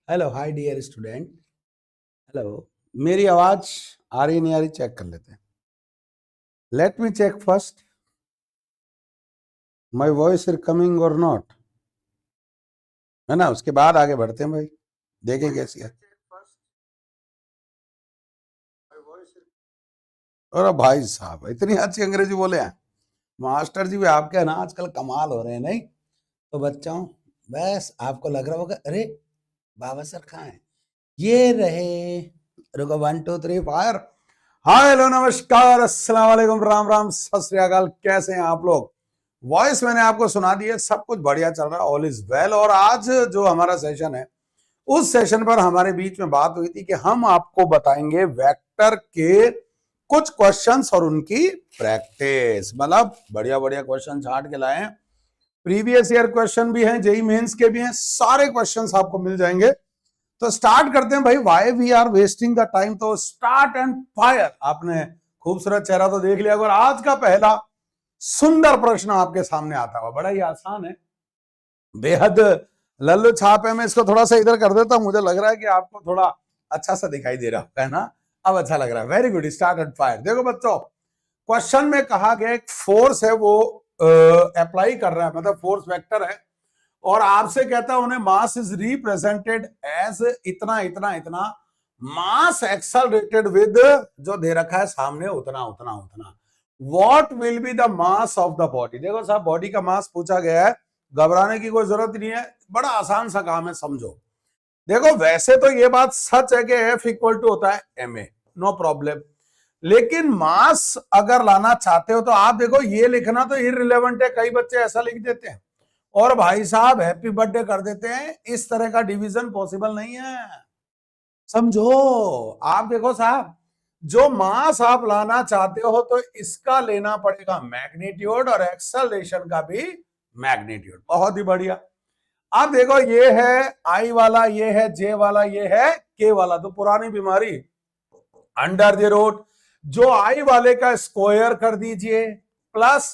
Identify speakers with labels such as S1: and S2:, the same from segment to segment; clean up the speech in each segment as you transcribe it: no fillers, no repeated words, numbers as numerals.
S1: Hello hi dear student. Hello. मेरी आवाज आ रही नहीं आ रही चेक कर लेते हैं। Let me check first my voice is coming or not, है ना। उसके बाद आगे बढ़ते हैं भाई, देखें कैसी है। अरे भाई साहब इतनी अच्छी अंग्रेजी बोले हैं मास्टर जी भी आपके ना आजकल कमाल हो रहे हैं, नहीं तो बच्चों बस आपको लग रहा होगा अरे बाबा सर कहाँ हैं। ये रहे, रुको 1 2 3 फायर। हाय हेलो नमस्कार अस्सलाम वालेकुम राम राम सत श्री अकाल। कैसे हैं आप लोग? वॉइस मैंने आपको सुना दी है, सब कुछ बढ़िया चल रहा है, ऑल इज वेल। और आज जो हमारा सेशन है उस सेशन पर हमारे बीच में बात हुई थी कि हम आपको बताएंगे वेक्टर के कुछ क्वेश्चंस और उनकी प्रैक्टिस। मतलब बढ़िया बढ़िया क्वेश्चन छांट के लाए हैं, प्रीवियस ईयर क्वेश्चन भी हैं, जेई मेंस के भी हैं, सारे क्वेश्चंस आपको मिल जाएंगे। तो स्टार्ट करते हैं भाई, why we are wasting the time. तो स्टार्ट एंड फायर। आपने खूबसूरत चेहरा तो देख लिया, और आज का पहला सुंदर प्रश्न आपके सामने आता हुआ, बड़ा ही आसान है, बेहद लल्लू छाप है। मैं इसको थोड़ा सा इधर कर देता हूं, मुझे लग रहा है कि आपको थोड़ा अच्छा सा दिखाई दे रहा है ना। अब अच्छा लग रहा है, very good. Start and fire. देखो बच्चों, क्वेश्चन में कहा गया एक फोर्स है, वो अप्लाई कर रहा है, मतलब फोर्स वेक्टर है, और आपसे कहता है उन्हें मास इज रिप्रेजेंटेड एज इतना इतना इतना, मास एक्सेलरेटेड विद जो दे रखा है सामने उतना उतना उतना। What will be the mass of the body. देखो साहब, बॉडी का मास पूछा गया है, घबराने की कोई जरूरत नहीं है, बड़ा आसान सा काम है, समझो। देखो वैसे तो ये बात सच है कि एफ इक्वल टू होता है एम ए, नो प्रॉब्लम। लेकिन मास अगर लाना चाहते हो तो आप देखो, ये लिखना तो इररिलेवेंट है, कई बच्चे ऐसा लिख देते हैं और भाई साहब हैप्पी बर्थडे कर देते हैं। इस तरह का डिवीजन पॉसिबल नहीं है, समझो। आप देखो साहब, जो मास आप लाना चाहते हो तो इसका लेना पड़ेगा मैग्नीट्यूड, और एक्सेलरेशन का भी मैग्नीट्यूड। बहुत ही बढ़िया। अब देखो, ये है आई वाला, ये है जे वाला, ये है के वाला, तो पुरानी बीमारी अंडर द रूट। जो आई वाले का स्क्वायर कर दीजिए प्लस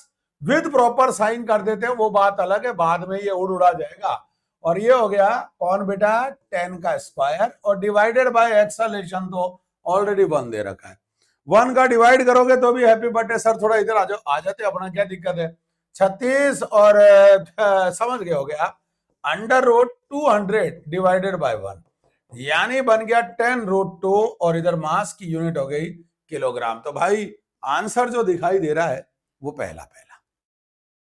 S1: विद प्रॉपर साइन कर देते हैं, वो बात अलग है, बाद में ये उड़ा जाएगा। और ये हो गया कौन बेटा, 10 का स्क्वायर, और डिवाइडेड बाय एक्सेलरेशन तो ऑलरेडी 1 दे रखा है। 1 का डिवाइड करोगे तो भी हैप्पी बर्थडे सर, थोड़ा इधर आ जाओ, आ जाते अपना क्या दिक्कत है। 36 और समझ गए, हो गया अंडर रूट 200 डिवाइडेड बाय 1, यानी बन गया 10√2, और इधर मास की यूनिट हो गई किलोग्राम। तो भाई आंसर जो दिखाई दे रहा है वो पहला पहला,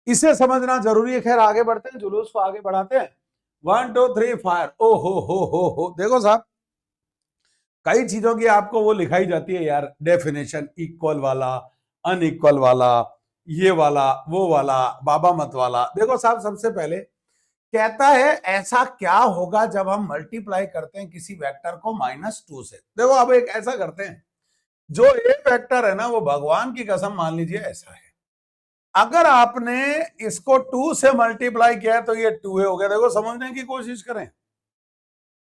S1: इसे समझना जरूरी है। खैर आगे बढ़ते हैं, जुलूस को आगे बढ़ाते हैं। 1 2 3 फायर। ओ हो, देखो साहब, कई चीजों की आपको वो लिखाई जाती है यार, डेफिनेशन, इक्वल वाला, अनइक्वल वाला, ये वाला, वो वाला, बाबा मत वाला। देखो साहब, सबसे पहले कहता है ऐसा क्या होगा जब हम मल्टीप्लाई करते हैं किसी वेक्टर को -2 से। देखो अब एक ऐसा करते हैं, जो ए वेक्टर है ना, वो भगवान की कसम मान लीजिए ऐसा है, अगर आपने इसको 2 से मल्टीप्लाई किया है तो ये 2 हो गया। देखो समझने की कोशिश करें,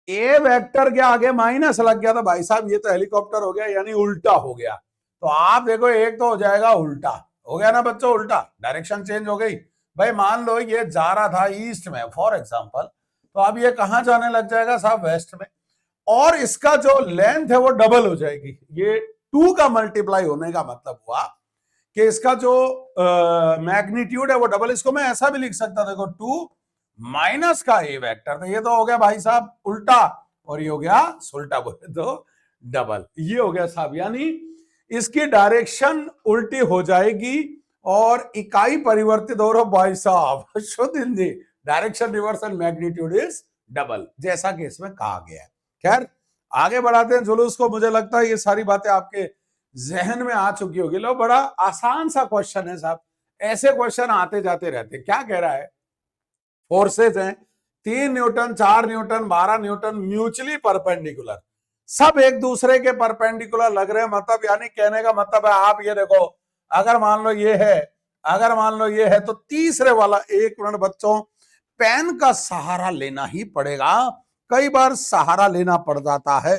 S1: ए वेक्टर के आगे माइनस लग गया था भाई साहब, ये तो हेलीकॉप्टर हो गया, यानी उल्टा हो गया। तो आप देखो, एक तो हो जाएगा उल्टा, हो गया ना बच्चों, उल्टा, डायरेक्शन चेंज हो गई। भाई मान लो ये जा रहा था ईस्ट में फॉर एग्जांपल, तो अब ये कहां जाने लग जाएगा साहब, वेस्ट में। और इसका जो लेंथ है वो डबल हो जाएगी। ये 2 का मल्टीप्लाई होने का मतलब हुआ कि इसका जो मैग्नीट्यूड है वो डबल। इसको मैं ऐसा भी लिख सकता, देखो 2 माइनस का ए वेक्टर, तो ये तो हो गया भाई साहब उल्टा, और ये हो गया उल्टा, बोले तो डबल। ये हो गया साहब, यानी इसकी डायरेक्शन उल्टी हो जाएगी और इकाई परिवर्तित हो रहा भाई साहब, शुद्ध Hindi, direction reverse and magnitude is double, जैसा कि इसमें कहा गया है। खैर आगे बढ़ाते हैं जुलूस को। मुझे लगता है ये सारी बातें आपके जहन में आ चुकी होगी। लो, बड़ा आसान सा क्वेश्चन है साहब, ऐसे क्वेश्चन आते जाते रहते। क्या कह रहा है, फोर्सेज हैं 3 Newton, 4 Newton, 12 Newton, mutually perpendicular, सब एक दूसरे के परपेंडिकुलर लग रहे हैं। मतलब यानी कहने का मतलब है, आप ये देखो, अगर मान लो ये है, अगर मान लो ये है, तो तीसरे वाला, एक मिनट बच्चों, पेन का सहारा लेना ही पड़ेगा। कई बार सहारा लेना पड़ जाता है।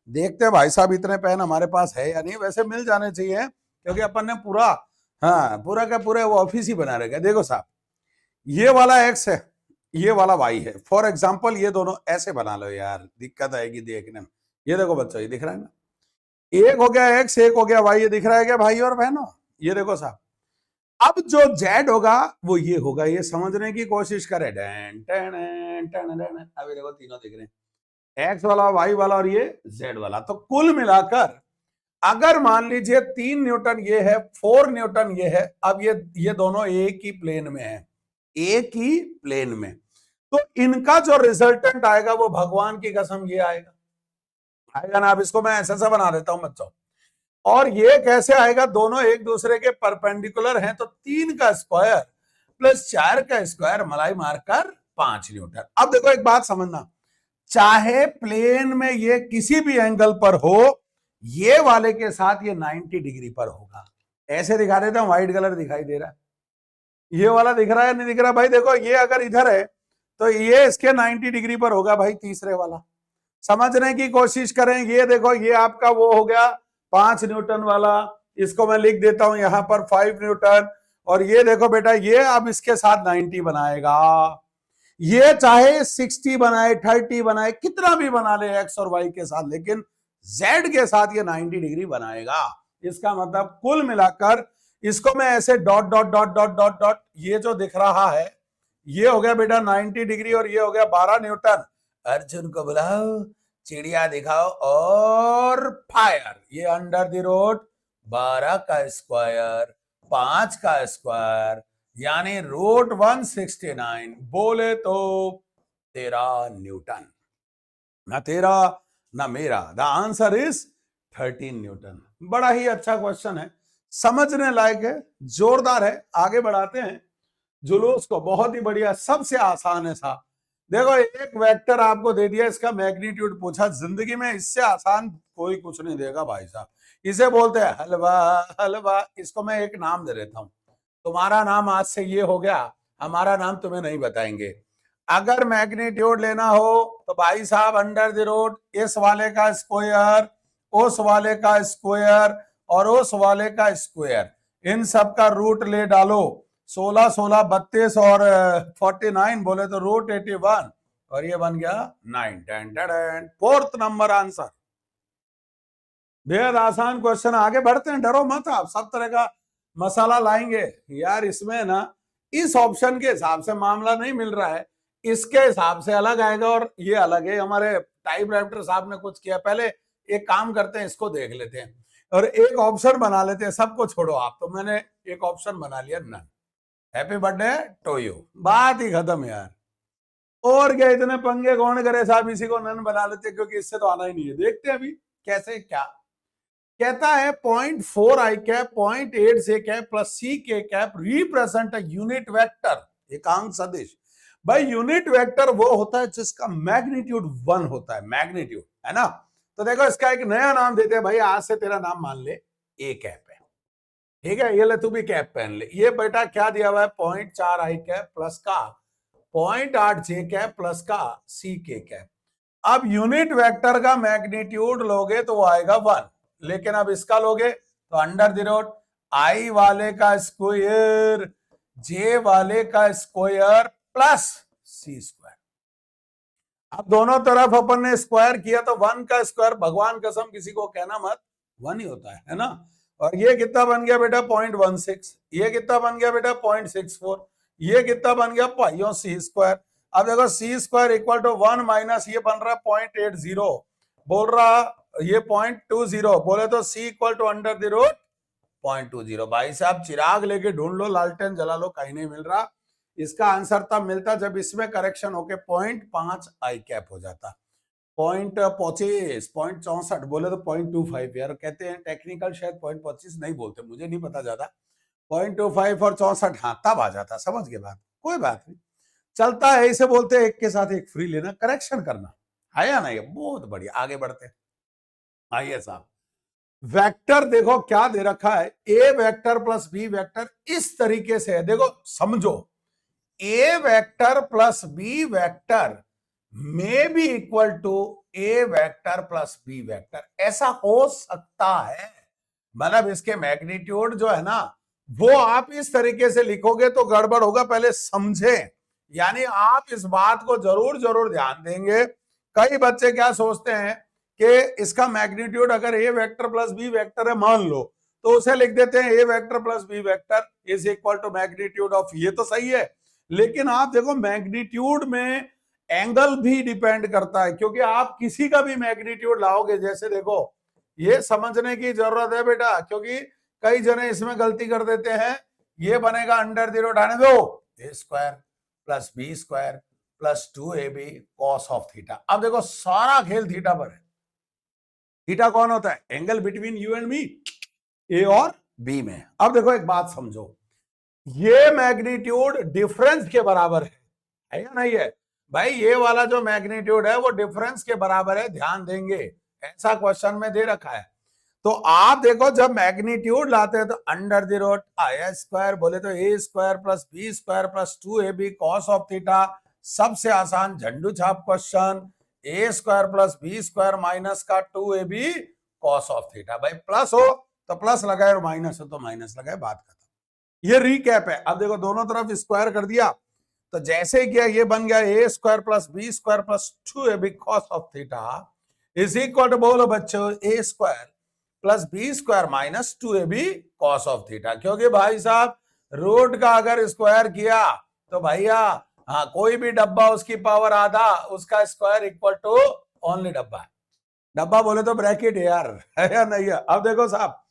S1: देखते हैं भाई साहब इतने पेन हमारे पास है या नहीं, वैसे मिल जाने चाहिए क्योंकि अपन ने पूरा, हाँ पूरा का पूरा वो ऑफिस ही बना रखा है। देखो साहब, ये वाला एक्स है, ये वाला y है। फॉर एग्जाम्पल ये दोनों ऐसे बना लो यार, दिक्कत आएगी देखने में। ये देखो बच्चों, ये दिख रहा है ना, एक हो गया x, एक हो गया y, ये दिख रहा है क्या भाई और बहनों? ये देखो साहब, अब जो z होगा वो ये होगा, ये समझने की कोशिश करें। अभी देखो तीनों दिख रहे हैं, x वाला, y वाला और ये z वाला। तो कुल मिलाकर अगर मान लीजिए 3 न्यूटन ये है, 4 न्यूटन ये है, अब ये दोनों एक ही प्लेन में है, एक ही प्लेन में, तो इनका जो रिजल्टेंट आएगा वो भगवान की कसम ये आएगा, आएगा ना। अब इसको मैं ऐसा बना देता हूं बच्चों, और ये कैसे आएगा, दोनों एक दूसरे के परपेंडिकुलर हैं, तो 3 का स्क्वायर प्लस 4 का स्क्वायर मलाई मारकर 5 न्यूटन। अब देखो एक बात समझना, चाहे प्लेन में ये किसी भी एंगल पर हो, ये वाले के साथ ये 90 डिग्री पर होगा। ऐसे दिखा देता हूं, व्हाइट कलर दिखाई दे रहा है, ये वाला दिख रहा है नहीं दिख रहा भाई? देखो ये अगर इधर है तो ये इसके 90 डिग्री पर होगा भाई, तीसरे वाला। समझने की कोशिश करें, ये देखो ये आपका वो हो गया 5 न्यूटन वाला, इसको मैं लिख देता हूं यहां पर 5 न्यूटन। और ये देखो बेटा, ये अब इसके साथ 90 बनाएगा, ये चाहे 60 बनाए, 30 बनाए, कितना भी बना ले एक्स और वाई के साथ, लेकिन जेड के साथ ये 90 डिग्री बनाएगा। इसका मतलब कुल मिलाकर इसको मैं ऐसे dot dot dot dot dot dot, ये जो दिख रहा है ये हो गया बेटा 90 डिग्री, और ये हो गया 12 न्यूटन। अर्जुन को बुलाओ, चिड़िया दिखाओ और फायर। ये अंडर द रोड 12 का स्क्वायर 5 का स्क्वायर यानी रूट 169, बोले तो 13 न्यूटन। ना तेरा ना मेरा, द आंसर इज 13 न्यूटन। बड़ा ही अच्छा क्वेश्चन है, समझने लायक है, जोरदार है। आगे बढ़ाते हैं जुलूस को, बहुत ही बढ़िया, सबसे आसान है साहब। देखो एक वेक्टर आपको दे दिया, इसका मैग्नीट्यूड पूछा, जिंदगी में इससे आसान कोई कुछ नहीं देगा भाई साहब। इसे बोलते हैं हलवा। हलवा, इसको मैं एक नाम दे देता हूं, तुम्हारा नाम आज से ये हो गया, हमारा नाम तुम्हें नहीं बताएंगे। अगर मैग्नीट्यूड लेना हो तो भाई साहब अंडर द रूट इस वाले का स्क्वायर, उस वाले का स्क्वायर और उस वाले का स्क्वायर, इन सब का रूट ले डालो। 16 16 32 और 49, बोले तो रूट 81, और ये बन गया 9। Fourth number answer. बेहद आसान क्वेश्चन। आगे बढ़ते हैं, डरो मत आप, सब तरह का मसाला लाएंगे यार इसमें ना। इस ऑप्शन के हिसाब से मामला नहीं मिल रहा है, इसके हिसाब से अलग आएगा, और ये अलग है। हमारे टाइप राइटर साहब ने कुछ किया, पहले एक काम करते हैं, इसको देख लेते हैं और एक ऑप्शन बना लेते हैं। सबको छोड़ो आप, तो मैंने एक ऑप्शन बना लिया, नन। हैप्पी बर्थडे टू यू, बात ही खत्म यार। और क्या इतने पंगे कौन करे साहब, इसी को नन बना लेते, क्योंकि इससे तो आना ही नहीं है। देखते हैं अभी कैसे क्या कहता है। 0.4 आई कैप 0.8 से कैप प्लस सी के cap represent a unit vector, एकांक सदिश। भाई यूनिट वेक्टर वो होता है जिसका मैग्नीट्यूड 1 होता है, मैग्नीट्यूड, है ना। तो देखो इसका एक नया नाम देते हैं भाई, आज से तेरा नाम मान ले ए कैप है, ठीक है। ये ले तू भी कैप पहन ले। ये बेटा क्या दिया हुआ है, 0.4 आई कैप प्लस का 0.8 जे कैप प्लस का सी के कैप। अब यूनिट वेक्टर का मैग्नीट्यूड लोगे तो वो आएगा 1, लेकिन अब इसका लोगे तो अंडर द रूट आई वाले का स्क्वायर जे वाले का स्क्वायर प्लस सी स्क्वायर। अब दोनों तरफ अपन ने स्क्वायर किया तो 1 का स्क्वायर, भगवान कसम किसी को कहना मत, 1 ही होता है ना। और ये कितना बन गया बेटा 0.16, ये कितना बन गया बेटा 0.64, ये कितना बन गया पाइयों सी स्क्वायर। अब देखो सी स्क्वायर इक्वल टू 1 माइनस ये बन रहा 0.80, बोल रहा ये 0.20, बोले तो c equal to under the root 0.20। भाई साहब चिराग लेके ढूंढ लो, लालटेन जला लो, कहीं नहीं मिल रहा। इसका आंसर तब मिलता जब इसमें करेक्शन होके 0.5 आई कैप हो जाता। 0.25 0.64, बोले तो 0.25 यार, कहते हैं टेक्निकल शायद 0.25 नहीं बोलते, मुझे नहीं पता ज्यादा। 0.25 और 64, हाँ तब आ जाता, समझ के बात, कोई बात नहीं, चलता है। इसे बोलते हैं एक के साथ एक फ्री लेना, करेक्शन करना, है या नहीं? बहुत बढ़िया, आगे बढ़ते हैं। आइए साहब, वेक्टर देखो क्या दे रखा है, A vector plus B vector इस तरीके से है, देखो समझो, A vector plus B vector में B equal to A vector plus B vector, ऐसा हो सकता है। मतलब इसके मैग्नीट्यूड जो है ना, वो आप इस तरीके से लिखोगे तो गड़बड़ होगा, पहले समझे यानी आप इस बात को जरूर जरूर ध्यान देंगे। कई बच्चे क्या सोचते हैं कि इसका मैग्नीट्यूड अगर a vector plus B vector है मान लो, तो उसे लिख देते हैं a vector plus B vector is equal to magnitude of, ये तो सही है, लेकिन आप देखो मैग्नीट्यूड में एंगल भी डिपेंड करता है, क्योंकि आप किसी का भी मैग्नीट्यूड लाओगे, जैसे देखो ये समझने की जरूरत है बेटा, क्योंकि कई जने इसमें गलती कर देते हैं। ये बनेगा अंडर 0 उठाने दो, a square plus B square plus 2ab cos of theta. अब देखो सारा खेल थीटा पर है। थीटा कौन होता है? Angle between you and me, a और बी में। अब देखो एक बात समझो, ये मैग्नीट्यूड डिफरेंस के बराबर है या नहीं है? भाई ये वाला जो मैग्नीट्यूड है वो डिफरेंस के बराबर है, ध्यान देंगे, ऐसा क्वेश्चन में दे रखा है। तो आप देखो जब मैग्नीट्यूड लाते हैं तो अंडर द रूट आया स्क्वायर, बोले तो a square plus B square plus 2ab cos of theta. सबसे आसान झंडू छाप question, a square plus B square minus का 2ab कॉस ऑफ थीटा। भाई प्लस हो तो प्लस लगाए और माइनस हो तो माइनस लगाए, बात खत्म। ये रिकैप है। अब देखो दोनों तरफ स्क्वायर कर दिया, तो जैसे किया ये बन गया ए square plus B square plus 2ab cos of theta is equal to, बोलो बच्चों, a square plus B square minus 2ab cos of theta. क्योंकि भाई साहब रूट का अगर स्क्वायर किया तो भैया हाँ कोई भी डब्बा उसकी पावर आधा, उसका स्क्वायर इक्वल टू ओनली डब्बा। डब्बा बोले तो ब्रैकेट यार, है या नहीं है? अब देखो साहब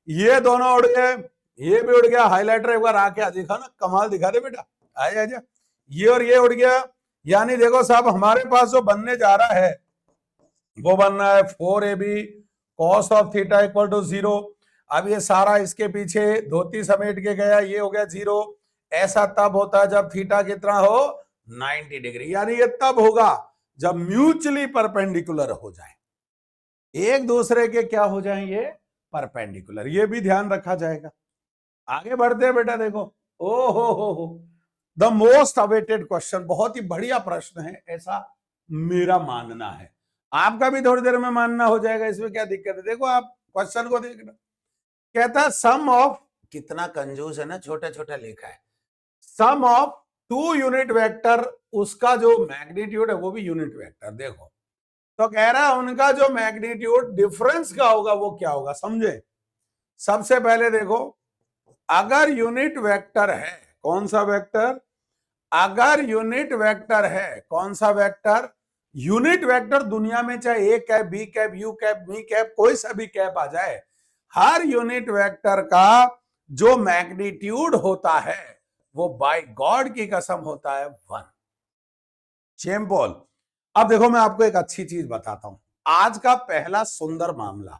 S1: ये दोनों उड़ गए, ये भी उड़ गया, हाइलाइटर एक बार आके दिखा ना, कमाल दिखा दे बेटा, आजा आजा, ये और ये उड़ गया। यानी देखो साहब हमारे पास जो बनने जा रहा है वो बन रहा है 4ab cos of theta equal to 0। अब ये सारा इसके पीछे धोती समेट के गया, ये हो गया 0। ऐसा तब होता है जब थीटा कितना हो 90 डिग्री, यानी ये तब होगा जब म्यूचुअली परपेंडिकुलर हो जाए, एक दूसरे के क्या हो जाएंगे, परपेंडिकुलर। ये भी ध्यान रखा जाएगा। आगे बढ़ते हैं बेटा, देखो ओ हो द मोस्ट अवेटेड क्वेश्चन, बहुत ही बढ़िया प्रश्न है ऐसा मेरा मानना है, आपका भी थोड़ी देर में मानना हो जाएगा, इसमें क्या दिक्कत है? देखो आप क्वेश्चन को देखना, कहता सम ऑफ, कितना कंजूस है ना, छोटा छोटा लिखा है, सम ऑफ 2 यूनिट वेक्टर, उसका जो मैग्नीट्यूड है वो भी यूनिट वेक्टर। देखो तो कह रहा है उनका जो मैग्नीट्यूड डिफरेंस का होगा वो क्या होगा, समझे? सबसे पहले देखो, अगर यूनिट वेक्टर है, कौन सा वेक्टर? अगर यूनिट वेक्टर है, कौन सा वेक्टर? यूनिट वेक्टर दुनिया में चाहे A cap B cap U cap मी कैप कोई सा भी कैप आ जाए, हर यूनिट वेक्टर का जो मैग्नीट्यूड होता है वो बाय गॉड की कसम होता है 1। चैंपल। अब देखो मैं आपको एक अच्छी चीज बताता हूं, आज का पहला सुंदर मामला,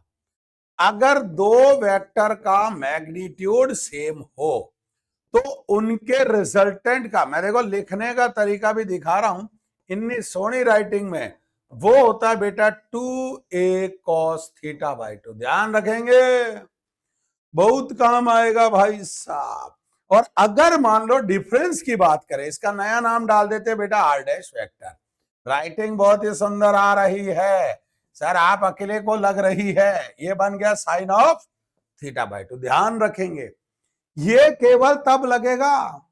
S1: अगर दो वेक्टर का मैग्नीट्यूड सेम हो तो उनके रिजल्टेंट का, मैं देखो लिखने का तरीका भी दिखा रहा हूं इतनी सोनी राइटिंग में, वो होता है बेटा 2a cos थीटा बाई 2। ध्यान रखेंगे, बहुत काम आएगा भाई साहब। और अगर मान लो डिफरेंस की बात करें, इसका नया नाम डाल देते बेटा आर डैश वेक्टर। राइटिंग बहुत ही सुंदर आ रही है सर, आप अकेले को लग रही है, ये बन गया साइन ऑफ थीटा बाई 2। ध्यान रखेंगे ये केवल तब लगेगा,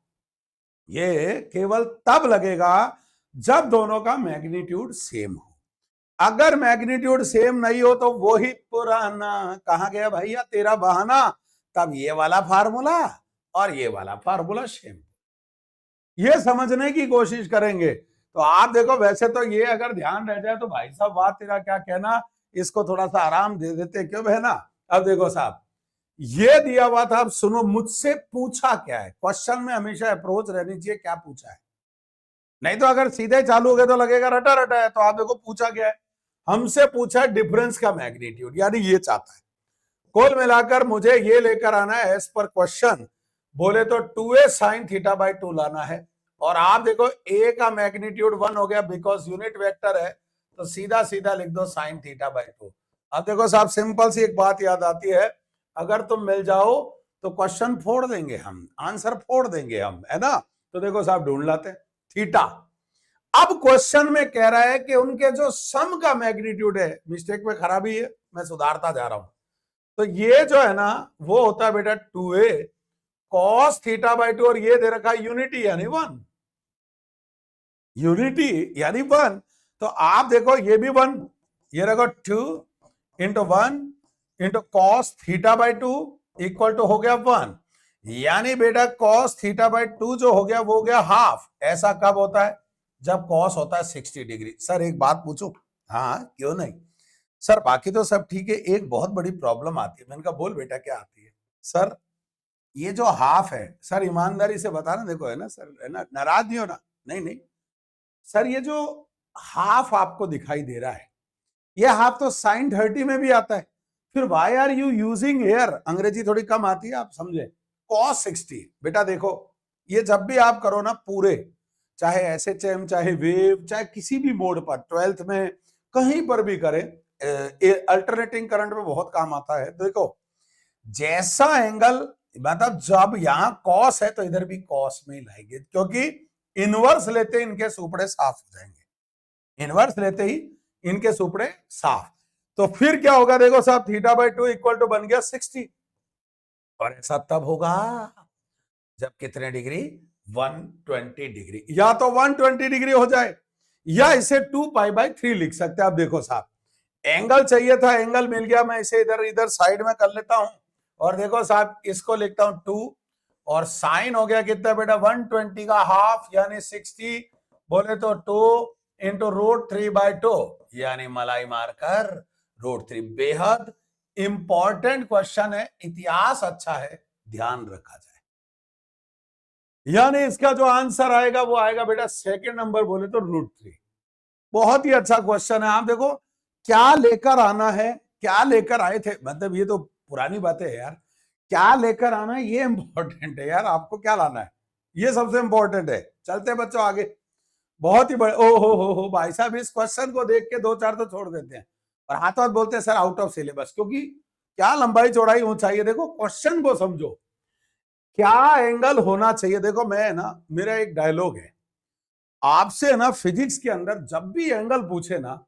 S1: ये केवल तब लगेगा जब दोनों का मैग्नीट्यूड सेम हो। अगर मैग्नीट्यूड सेम नहीं हो तो वो ही पुराना, कहां गया भैया तेरा बहाना, तब ये वाला फार्मूला और ये वाला फार्मूला सेम, ये समझने की कोशिश करेंगे। तो आप देखो वैसे तो ये अगर ध्यान रह जाए तो भाई साहब बात तेरा क्या कहना, इसको थोड़ा सा आराम दे देते, क्यों बहना? अब देखो साहब ये दिया हुआ था, अब सुनो मुझसे पूछा क्या है, क्वेश्चन में हमेशा अप्रोच रहनी चाहिए, क्या पूछा है, नहीं तो अगर सीधे चालू हो गए तो लगेगा रटा रटा है। तो आप देखो पूछा क्या है, हमसे पूछा डिफरेंस का मैग्नीट्यूड, यानी ये चाहता है कुल मिलाकर मुझे ये लेकर आना है एज पर क्वेश्चन, बोले तो 2a sin थीटा बाई 2 लाना है। और आप देखो a का मैग्नीट्यूड 1 हो गया बिकॉज यूनिट वेक्टर है, तो सीधा सीधा लिख दो sin थीटा बाई 2। अब देखो साहब सिंपल सी एक बात याद आती है, अगर तुम मिल जाओ तो क्वेश्चन फोड़ देंगे हम, आंसर फोड़ देंगे हम, है ना? तो देखो साहब ढूंढ लाते थीटा। अब क्वेश्चन में कह रहा है कि उनके जो सम का मैग्नीट्यूड है, मिस्टेक में खराबी है, मैं सुधारता जा रहा हूं, तो ये जो है ना वो होता है बेटा 2a cos थीटा बाई 2, और ये दे रखा है यूनिटी यानी 1। यूनिटी यानी 1। तो आप देखो ये भी 1, ये रखो 2 into 1 into cos theta by 2 equal to हो गया 1। यानी बेटा कॉस थीटा बाई 2 जो हो गया वो हो गया हाफ। ऐसा कब होता है? जब कॉस होता है 60 डिग्री। सर एक बात पूछूं? हाँ क्यों नहीं सर, बाकी तो सब ठीक है, एक बहुत बड़ी प्रॉब्लम आती है। मैंने कहा बोल बेटा क्या आती है? सर ये जो हाफ है, सर ईमानदारी से बताना, देखो है ना सर, है ना, नाराज नहीं होना। नहीं नहीं सर, ये जो हाफ आपको दिखाई दे रहा है, ये हाफ तो साइन 30 में भी आता है। फिर why are you using here? अंग्रेजी थोड़ी कम आती है, आप समझे। कॉस 60 बेटा देखो, ये जब भी आप करो ना पूरे, चाहे एसएचएम चाहे वेव चाहे किसी भी मोड पर, 12th में कहीं पर भी करें, अल्टरनेटिंग करंट में बहुत काम आता है। देखो जैसा एंगल, मतलब जब यहां कॉस है तो इधर भी कॉस में ही लाएंगे, क्योंकि इनवर्स लेते ही इनके सुपड़े साफ हो जाएंगे। इनवर्स लेते ही इनके सुपड़े साफ। तो फिर क्या होगा देखो साहब, थीटा बाई 2 इक्वल टू बन गया 60। और ऐसा तब होगा जब कितने डिग्री? 120 डिग्री। या तो 120 डिग्री हो जाए, या इसे 2 पाई बाई 3 लिख सकते हैं। आप देखो साहब, एंगल चाहिए था, एंगल मिल गया, मैं इसे इधर इधर साइड में कर लेता हूं। और देखो साहब इसको लिखता हूं 2, और साइन हो गया कितना बेटा? 120 का हाफ यानी 60, बोले तो 2 इंटू रूट 3 बाई 2, यानी मलाई मारकर रूट 3। बेहद इंपॉर्टेंट क्वेश्चन है, इतिहास अच्छा है, ध्यान रखा जाए। यानी इसका जो आंसर आएगा वो आएगा बेटा सेकंड नंबर, बोले तो रूट 3। बहुत ही अच्छा क्वेश्चन है। आप देखो क्या लेकर आना है, क्या लेकर आए थे, मतलब ये तो पुरानी बातें है यार। क्या लेकर आना है ये इंपॉर्टेंट है यार, आपको क्या लाना है ये सबसे इंपॉर्टेंट है। चलते बच्चों आगे। बहुत ही बड़े, ओ हो भाई साहब, इस क्वेश्चन को देख के 2-4 तो छोड़ देते हैं और हाथों हाथ बोलते हैं सर आउट ऑफ सिलेबस, क्योंकि क्या लंबाई चौड़ाई ऊंचाई है। देखो क्वेश्चन को समझो, क्या एंगल होना चाहिए। देखो मैं ना, मेरा एक डायलॉग है आपसे ना, फिजिक्स के अंदर जब भी एंगल पूछे ना,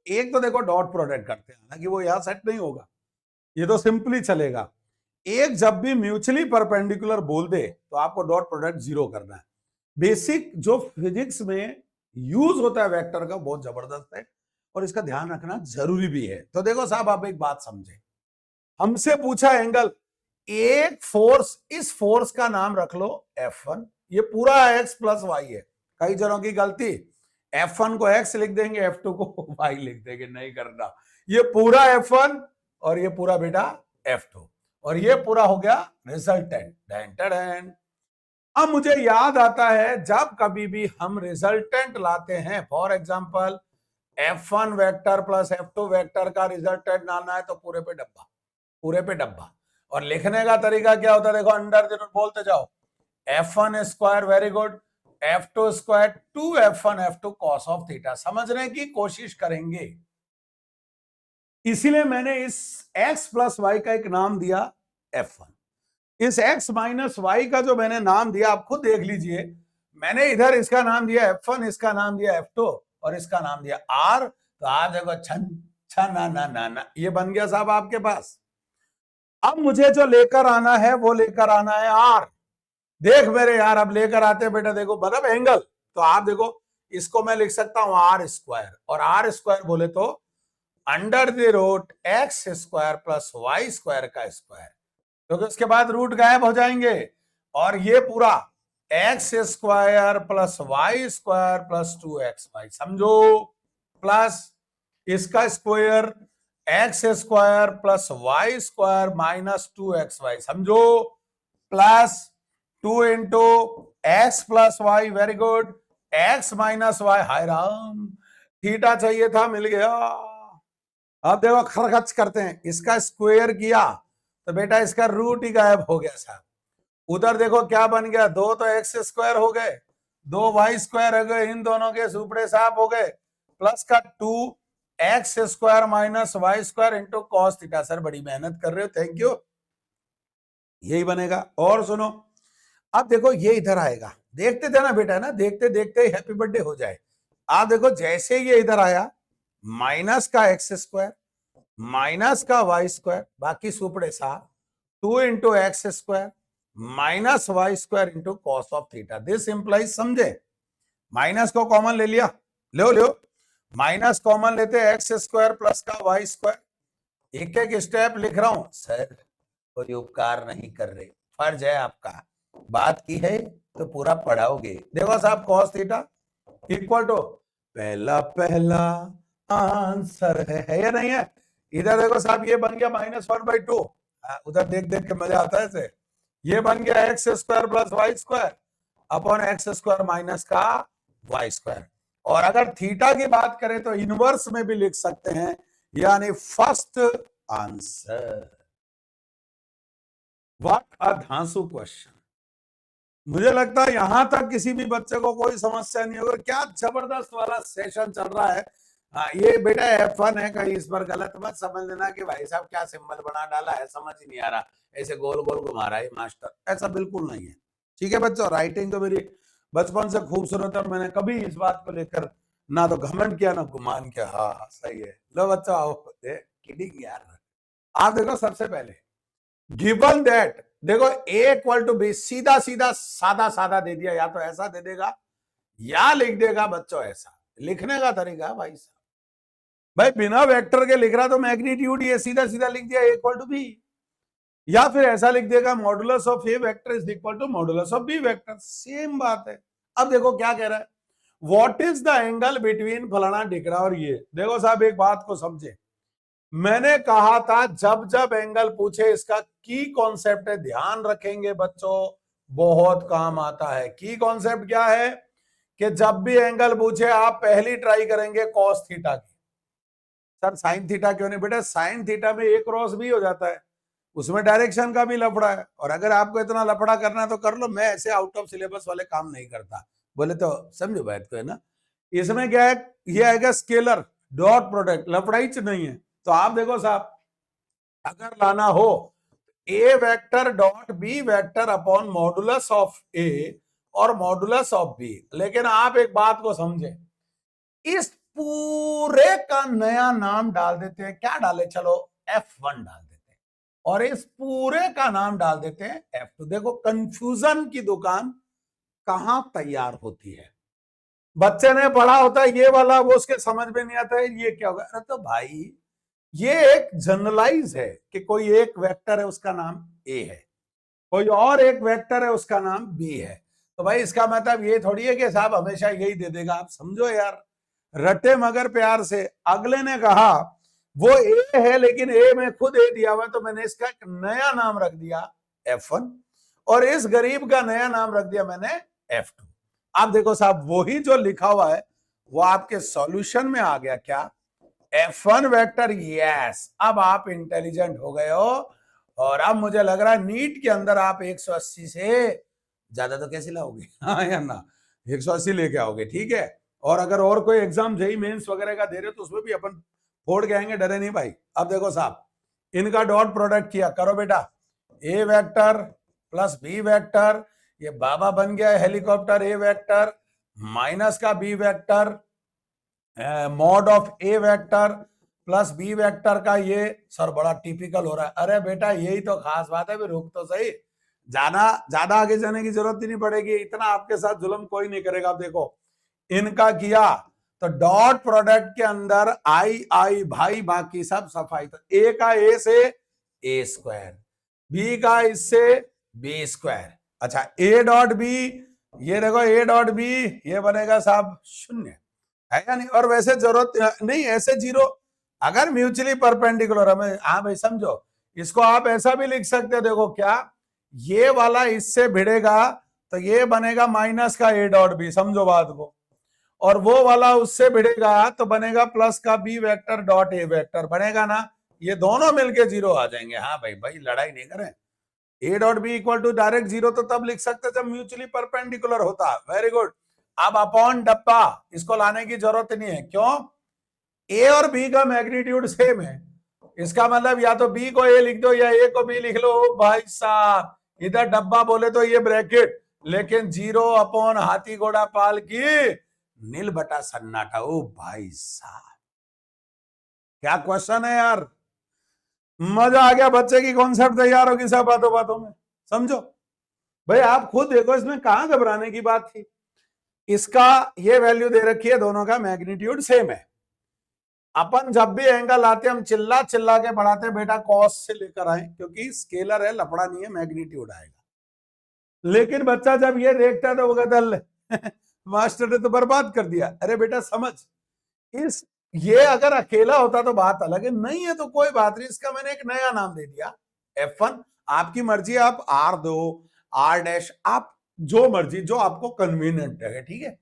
S1: एक तो देखो डॉट प्रोडक्ट करते हैं, हालांकि वो यहां सेट नहीं होगा, ये तो सिंपली चलेगा। एक जब भी म्यूचुअली परपेंडिकुलर बोल दे तो आपको डॉट प्रोडक्ट 0 करना है। बेसिक जो फिजिक्स में यूज होता है वेक्टर का, बहुत जबरदस्त है और इसका ध्यान रखना जरूरी भी है। तो देखो साहब, आप एक बात समझे, हमसे पूछा एंगल, एक फोर्स, इस फोर्स का नाम रख लो F1, ये पूरा x प्लस वाई है। कई जनों की गलती, F1 को x लिख देंगे, F2 को y लिख देंगे, नहीं करना। ये पूरा F1 और ये पूरा बेटा F2, और ये पूरा हो गया रिजल्टेंट। अब मुझे याद आता है जब कभी भी हम रिजल्टेंट लाते हैं, for example F1 vector plus F2 vector का रिजल्टेंट लाना है तो पूरे पे डब्बा, पूरे पे डब्बा। और लिखने का तरीका क्या होता है? देखो अंडर द रूट बोलते जाओ, F1 square, very good, F2 square 2F1 F2 cos of theta. समझने की कोशिश करेंगे। इसीलिए मैंने इस x प्लस वाई का एक नाम दिया F1। इस x माइनस वाई का जो मैंने नाम दिया, आप खुद देख लीजिए, मैंने इधर इसका नाम दिया F1, इसका नाम दिया F2 और इसका नाम दिया R। तो आप देखो छन छन ना, ये बन गया साहब आपके पास। अब मुझे जो लेकर आना है वो लेकर आना है R। देख मेरे यार, अब लेकर आते हैं बेटा, देखो मतलब एंगल। तो आप देखो इसको मैं लिख सकता हूं R स्क्वायर, और R स्क्वायर बोले तो under the root X square plus Y square का स्क्वायर, क्योंकि उसके बाद रूट गायब हो जाएंगे। और ये पूरा x square plus Y square plus 2xy, समझो, प्लस इसका square x square plus Y square minus 2xy, समझो, plus 2 into x plus y, very good, x minus y, हाय राम, थीटा चाहिए था, मिल गया। अब देखो खरगच करते हैं, इसका स्क्वायर किया तो बेटा इसका रूट ही गायब हो गया साहब। उधर देखो क्या बन गया, 2 तो एक्स स्क्वायर हो गए, 2 वाई स्क्वायर हो गए, इन दोनों के सुपड़े साफ हो गए, प्लस का 2 X square minus Y square into cos theta. Sir बड़ी मेहनत कर रहे हो, थैंक यू, यही बनेगा। और सुनो, अब देखो ये इधर आएगा, देखते थे ना बेटा, ना देखते देखते हैप्पी बर्थडे हो जाए। आप देखो जैसे ये इधर आया, माइनस का एक्स स्क्वायर माइनस का वाई स्क्वायर, बाकी सुपड़े साफ, 2 into X square minus Y square into cos of theta. This implies, समझे, माइनस को कॉमन ले लिया, लो माइनस कॉमन लेते एक्स स्क्वायर प्लस का वाई स्क्वायर। एक एक स्टेप लिख रहा हूं सर, कोई उपकार नहीं कर रहे, फर्ज है आपका, बात की है तो पूरा पढ़ाओगे। देखो साहब कॉस थीटा इक्वल टू पहला पहला आंसर है या नहीं है। इधर देखो साहब ये बन गया -1/2, उधर देख देख के मजा आता है इसे। ये बन गया X square plus Y square upon X square minus का वाई स्क्वायर। और अगर थीटा की बात करें तो इनवर्स में भी लिख सकते हैं, यानी फर्स्ट आंसर। व्हाट अ धांसू क्वेश्चन। मुझे लगता है यहां तक किसी भी बच्चे को कोई समस्या नहीं होगी। क्या जबरदस्त वाला सेशन चल रहा है। ये बेटा F1 है, कहीं इस पर गलत मत समझ लेना कि भाई साहब क्या सिंबल बना डाला है, समझ ही नहीं आ रहा, ऐसे गोल गोल घुमा रहा है मास्टर, ऐसा बिल्कुल नहीं है। ठीक है बच्चों, राइटिंग तो मेरी बचपन से खूबसूरत है और मैंने कभी इस बात को लेकर ना तो घमंड किया ना गुमान किया। हाँ सही है। लो बच्चों आओ, किडिंग यार। आप देखो सबसे पहले गिवन दैट, देखो a इक्वल टू बी, सीधा सीधा सादा सादा दे दिया, या तो ऐसा दे देगा या लिख देगा बच्चों ऐसा। लिखने का तरीका भाई साहब, भाई बिना वेक्टर के लिख रहा तो मैग्नीट्यूड ये सीधा सीधा लिख दिया a इक्वल टू बी, या फिर ऐसा लिख देगा modulus of a vector is equal to modulus of b vector, same बात है। अब देखो क्या कह रहा है, what is the angle between फलाना ढिकड़ा और ये। देखो साहब एक बात को समझे, मैंने कहा था जब जब एंगल पूछे इसका की कॉन्सेप्ट है, ध्यान रखेंगे बच्चों, बहुत काम आता है। की कॉन्सेप्ट क्या है कि जब भी एंगल पूछे आप पहली ट्राई करेंगे कॉस थीटा की। सर साइन थीटा क्यों नहीं, बेटा साइन थीटा में एक क्रॉस भी हो जाता है, उसमें डायरेक्शन का भी लफड़ा है। और अगर आपको इतना लफड़ा करना है तो कर लो, मैं ऐसे आउट ऑफ सिलेबस वाले काम नहीं करता, बोले तो समझो बात को, है ना। इसमें क्या है, ये आएगा स्केलर डॉट प्रोडक्ट, लफड़ाई नहीं है। तो आप देखो साहब, अगर लाना हो A vector dot B vector upon modulus of A और मॉडुलस ऑफ बी, लेकिन आप एक बात को समझे, इस पूरे का नया नाम डाल देते हैं। क्या डाले, चलो F1 डाल देते हैं, और इस पूरे का नाम डाल देते हैं F2। देखो कंफ्यूजन की दुकान कहां तैयार होती है। बच्चे ने पढ़ा होता है ये वाला, वो उसके समझ में नहीं आता है ये क्या होगा। अरे तो भाई ये एक जनरलाइज है कि कोई एक वेक्टर है उसका नाम A है, कोई और एक वेक्टर है उसका नाम B है। तो भाई इसका मतलब ये थोड़ी है कि साहब हमेशा यही दे देगा। आप समझो यार, रटे मगर प्यार से। अगले ने कहा वो A है लेकिन A में खुद A दिया हुआ, तो मैंने इसका एक नया नाम रख दिया F1, और इस गरीब का नया नाम रख दिया मैंने F2। आप देखो साहब वही जो लिखा हुआ है वो आपके सॉल्यूशन में आ गया। क्या, F1 वेक्टर। यस, अब आप इंटेलिजेंट हो गए हो, और अब मुझे लग रहा है नीट के अंदर आप 180 से ज्यादा तो कैसे लाओगे, हाँ या ना, 180 लेके आओगे। ठीक है, और अगर और कोई एग्जाम जेई मेंस वगैरह का दे रहे हो तो उसमें भी अपन फोड़ के आएंगे, डरे नहीं भाई। अब देखो साहब, इनका डॉट प्रोडक्ट किया, करो बेटा, A vector plus B vector, ये बाबा बन गया हेलीकॉप्टर ए वेक्टर माइनस का B vector mod of A vector plus B vector का ये। सर बड़ा टिपिकल हो रहा है। अरे बेटा यही तो खास बात है, रुक तो सही, ज्यादा आगे जाने की जरूरत ही नहीं पड़ेगी, इतना आपके साथ जुल्म कोई नहीं करेगा। आप देखो इनका किया तो डॉट प्रोडक्ट के अंदर आई आई भाई, बाकी सब सफाई। तो ए का ए से ए स्क्वायर, बी का इससे बी स्क्वायर। अच्छा ए डॉट बी, ये देखो ए डॉट बी, ये बनेगा साहब शून्य, है या नहीं। और वैसे जरूरत नहीं ऐसे जीरो, अगर म्यूचुअली परपेंडिकुलर है, हाँ भाई समझो, इसको आप ऐसा भी लिख सकते हो। देखो क्या, ये वाला इससे भिड़ेगा तो ये बनेगा माइनस का ए डॉट बी, समझो बात को, और वो वाला उससे भिड़ेगा तो बनेगा प्लस का B vector dot A vector, बनेगा ना। ये दोनों मिलके जीरो आ जाएंगे। हाँ भाई भाई लड़ाई नहीं करें। A dot B equal to direct zero तो तब लिख सकते जब म्यूचुअली परपेंडिकुलर होता। Very good. अब अपॉन डब्बा, इसको लाने की जरूरत नहीं है, क्यों, ए और बी का मैग्नीट्यूड सेम है। इसका मतलब या तो बी को ए लिख दो या ए को बी लिख लो। भाई साहब इधर डब्बा बोले तो ये ब्रैकेट, लेकिन जीरो अपॉन हाथी घोड़ा पाल की नील बटा सन्नाटा। ओ भाई साहब क्या क्वेश्चन है यार, मजा आ गया। बच्चे की कॉन्सेप्ट तैयार होगी सब बातों बातों में, समझो भाई। आप खुद देखो इसमें कहां घबराने की बात थी। इसका ये वैल्यू दे रखी है, दोनों का मैग्नीट्यूड सेम है। अपन जब भी एंगल आते हम चिल्ला चिल्ला के बढ़ाते बेटा कॉस से लेकर आए, क्योंकि स्केलर है, लफड़ा नहीं है, मैग्नीट्यूड आएगा। लेकिन बच्चा जब ये देखता है तो वो कहता है मास्टर ने तो बर्बाद कर दिया। अरे बेटा समझ, इस ये अगर अकेला होता तो बात अलग है, नहीं है तो कोई बात नहीं, इसका मैंने एक नया नाम दे दिया F1। आपकी मर्जी, आप R दो, R डैश, आप जो मर्जी, जो आपको कन्वीनियंट है, ठीक है।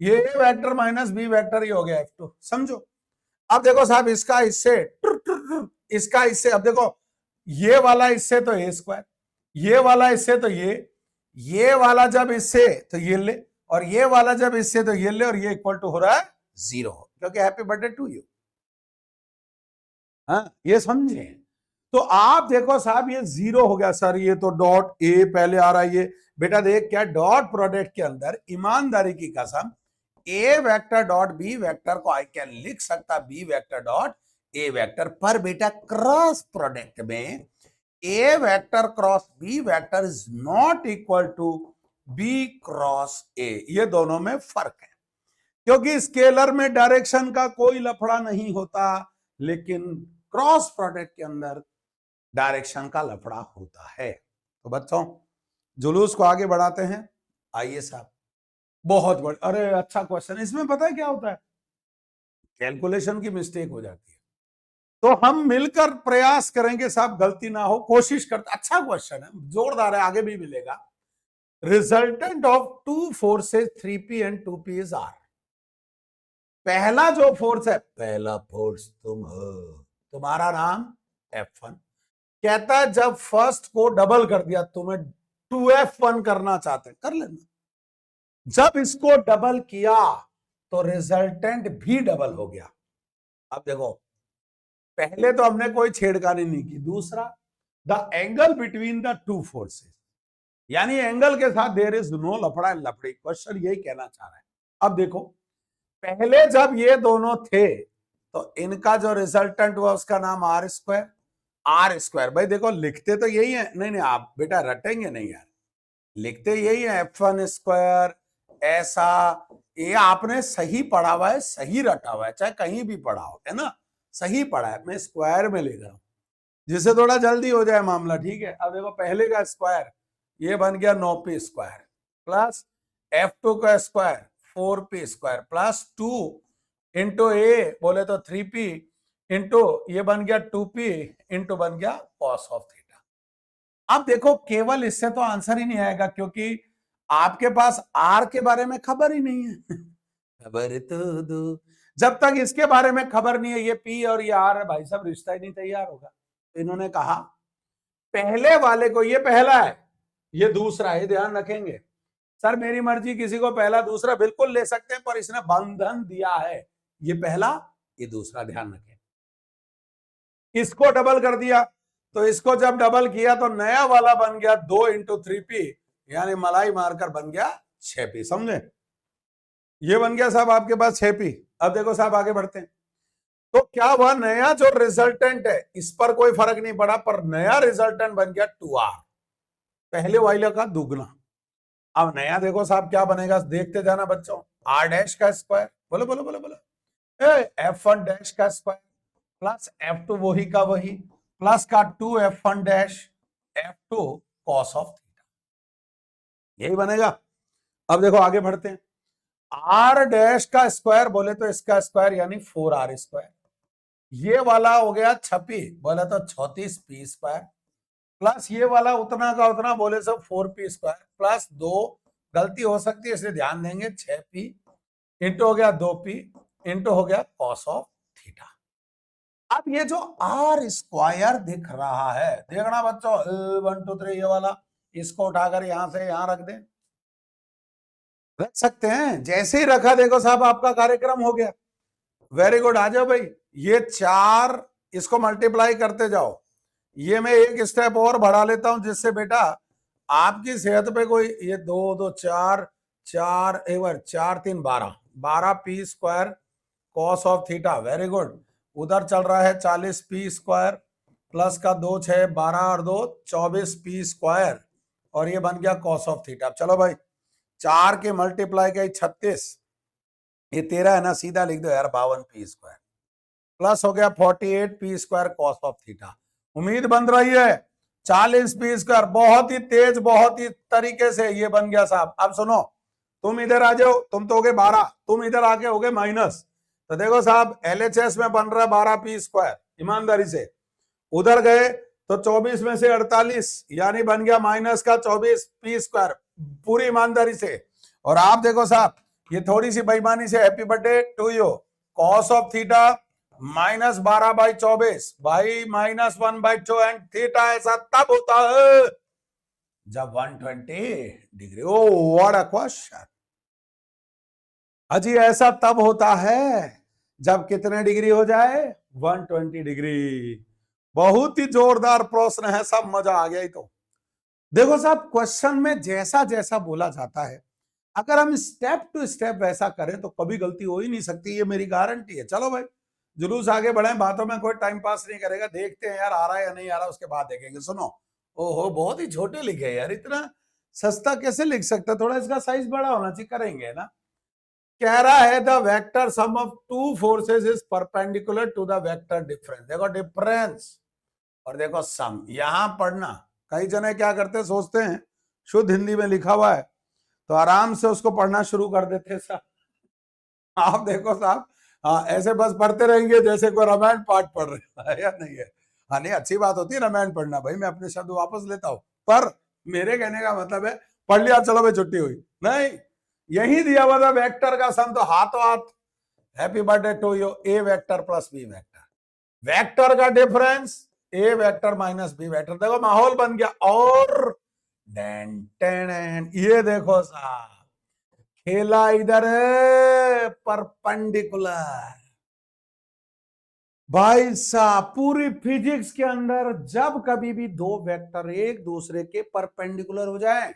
S1: ये A vector minus B vector ही हो गया F2, समझो। अब देखो साहब, इसका इससे इसका इससे, अब देखो ये वाला इससे तो ए स्क्वायर, ये वाला इससे तो ये वाला जब इससे तो ये ले, और ये वाला जब इससे तो ये ले, और ये इक्वल टू हो रहा है 0, क्योंकि हैप्पी बर्थडे टू यू। हाँ, ये समझे। तो आप देखो साहब, ये 0 हो गया सर, ये तो डॉट ए पहले आ रहा है। ये बेटा देख, क्या डॉट प्रोडक्ट के अंदर ईमानदारी की कसम A vector dot B vector को आई कैन लिख सकता B vector dot A vector, पर बेटा क्रॉस प्रोडक्ट में A vector cross B vector is not equal to B cross A. ये दोनों में फर्क है, क्योंकि स्केलर में डायरेक्शन का कोई लफड़ा नहीं होता, लेकिन क्रॉस प्रोडक्ट के अंदर डायरेक्शन का लफड़ा होता है। तो बच्चों, जुलूस को आगे बढ़ाते हैं। आइए साहब, बहुत बड़ा, अरे अच्छा क्वेश्चन। इसमें पता है क्या होता है, कैलकुलेशन की मिस्टेक हो जाती है, तो हम मिलकर प्रयास करेंगे साहब, गलती ना हो, कोशिश करते। अच्छा क्वेश्चन है, जोरदार है, आगे भी मिलेगा। Resultant of two forces 3p and 2p is R। पहला जो फोर्स है, पहला फोर्स तुम हो, तुम्हारा नाम F1। कहता है जब फर्स्ट को डबल कर दिया, तुम्हें 2F1 करना चाहते हैं, कर लेना। जब इसको डबल किया तो रिजल्टेंट भी डबल हो गया। अब देखो, पहले तो हमने कोई छेड़खानी नहीं की। दूसरा, the angle between the two forces, यानी एंगल के साथ देयर इज नो लफड़ा लफड़ी। क्वेश्चन यही कहना चाह रहा है। अब देखो, पहले जब ये दोनों थे तो इनका जो रिजल्टेंट हुआ उसका नाम आर स्क्वायर। आर स्क्वायर, भाई देखो लिखते तो यही है, नहीं आप बेटा रटेंगे नहीं यार, लिखते यही है F1 स्क्वायर ऐसा। ये आपने सही पढ़ा हुआ है, सही रटा हुआ है, चाहे कहीं भी पढ़ा हो, है ना, सही पढ़ा है। मैं स्क्वायर में ले रहा हूं जिससे थोड़ा जल्दी हो जाए मामला, ठीक है। अब देखो, पहले का स्क्वायर ये बन गया 9p स्क्वायर, प्लस F2 का square 4p square, plus 2 into A बोले तो 3p इंटू ये बन गया 2p इंटू बन गया कॉस ऑफ थीटा। अब देखो, केवल इससे तो आंसर ही नहीं आएगा, क्योंकि आपके पास आर के बारे में खबर ही नहीं है। खबर तो दो। जब तक इसके बारे में खबर नहीं है, ये पी और ये आर, भाई साहब रिश्ता ही नहीं तैयार होगा। तो इन्होंने कहा पहले वाले को, ये पहला है, ये दूसरा है, ध्यान रखेंगे। सर मेरी मर्जी, किसी को पहला दूसरा बिल्कुल ले सकते हैं, पर इसने बंधन दिया है, ये पहला ये दूसरा, ध्यान रखें। इसको डबल कर दिया, तो इसको जब डबल किया तो नया वाला बन गया 2 इंटू 3p, यानी मलाई मारकर बन गया 6p, समझे। ये बन गया साहब आपके पास 6p। अब देखो साहब, आगे बढ़ते हैं। तो क्या हुआ, नया जो रिजल्टेंट है इस पर कोई फर्क नहीं पड़ा, पर नया रिजल्टेंट बन गया 2r, पहले वाले का दुगना। अब नया देखो साहब क्या बनेगा, देखते जाना बच्चों। r डैश का स्क्वायर, बोलो बोलो बोलो बोलो, F1 डैश का स्क्वायर प्लस F2 वही का वही, प्लस का 2F1 dash F2 cos of theta, यही बनेगा। अब देखो आगे बढ़ते हैं। R डैश का स्क्वायर बोले तो इसका स्क्वायर यानी 4r स्क्वायर, ये वाला हो गया 6p बोले तो 36p स्क्वायर, प्लस ये वाला उतना का उतना बोले तो 4p स्क्वायर, प्लस 2 गलती हो सकती है इसलिए ध्यान देंगे, 6p इंटू हो गया 2p इंटू हो गया कॉस ऑफ थीटा। अब ये जो आर स्क्वायर दिख रहा है, देखना बच्चों, 1 2 3 ये वाला, इसको उठाकर यहां से यहां रख दें, रख सकते हैं। जैसे ही रखा देखो साहब, आपका कार्यक्रम हो गया। वेरी गुड, आ जाओ भाई। ये 4 इसको मल्टीप्लाई करते जाओ। ये मैं एक स्टेप और बढ़ा लेता हूं, जिससे बेटा आपकी सेहत पे कोई, ये 2 2 4 4 एक बार 4 3 12p square cos of theta, very good. उधर चल रहा है 40p स्क्वायर प्लस का 2 6 12 और 2 24p स्क्वायर, और ये बन गया कॉस ऑफ थीटा। चलो भाई, 4 के मल्टीप्लाई का 36, ये 13 है ना, सीधा लिख दो यार 52 पी स्क्वायर प्लस हो गया 48 P square cos of theta. उम्मीद बन रही है 40 पी स्क्वायर, बहुत ही तेज, बहुत ही तरीके से ये बन गया साहब। अब सुनो, तुम इधर आ जाओ, तुम तो हो गए 12, तुम इधर आके हो गए माइनस, तो देखो साहब एलएचएस में बन रहा है 12 पी स्क्वायर, ईमानदारी से उधर गए तो 24 में से 48 यानी बन गया माइनस का 24 पी स्क्वायर, पूरी ईमानदारी से। और आप देखो साहब ये थोड़ी सी बेईमानी से, happy birthday to you, cos of theta minus 12/24 भाई माइनस 1/2 एंड थीटा ऐसा तब होता है जब 120 degree. Oh what a question. अजी ऐसा तब होता है जब कितने डिग्री हो जाए, 120 डिग्री। बहुत ही जोरदार प्रश्न है, सब मजा आ गया। ही तो देखो साहब क्वेश्चन में जैसा जैसा बोला जाता है, अगर हम स्टेप टू स्टेप वैसा करें तो कभी गलती हो ही नहीं सकती, ये मेरी गारंटी है। चलो भाई जुलूस आगे बढ़े, बातों में कोई टाइम पास नहीं करेगा, देखते हैं यार आ रहा है या नहीं आ रहा, उसके बाद देखेंगे। सुनो, ओहो बहुत ही छोटे लिखे यार, इतना सस्ता कैसे लिख सकता, थोड़ा इसका साइज बड़ा होना चाहिए, करेंगे ना। कह रहा है the vector sum of two forces is perpendicular to the vector difference. देखो डिफरेंस और देखो सम, यहां पढ़ना। कई जने क्या करते हैं, सोचते हैं शुद्ध हिंदी में लिखा हुआ है तो आराम से उसको पढ़ना शुरू कर देते साहब। आप देखो साहब, हाँ ऐसे बस पढ़ते रहेंगे जैसे कोई रामायण पाठ पढ़ रहा है, या नहीं है। हाँ नहीं, अच्छी बात होती है रामायण पढ़ना, भाई मैं अपने शब्द वापस लेता हूं, पर मेरे कहने का मतलब है पढ़ लिया चलो भाई छुट्टी हुई नहीं, यही दिया हुआ था वेक्टर का सम, तो हाथों हाथ happy birthday to you, A vector plus B vector, vector का difference A vector minus B vector. देखो माहौल बन गया। और डैन टैन, ये देखो साहब खेला इधर है परपेंडिकुलर। भाई साहब पूरी फिजिक्स के अंदर जब कभी भी दो वेक्टर एक दूसरे के परपेंडिकुलर हो जाए,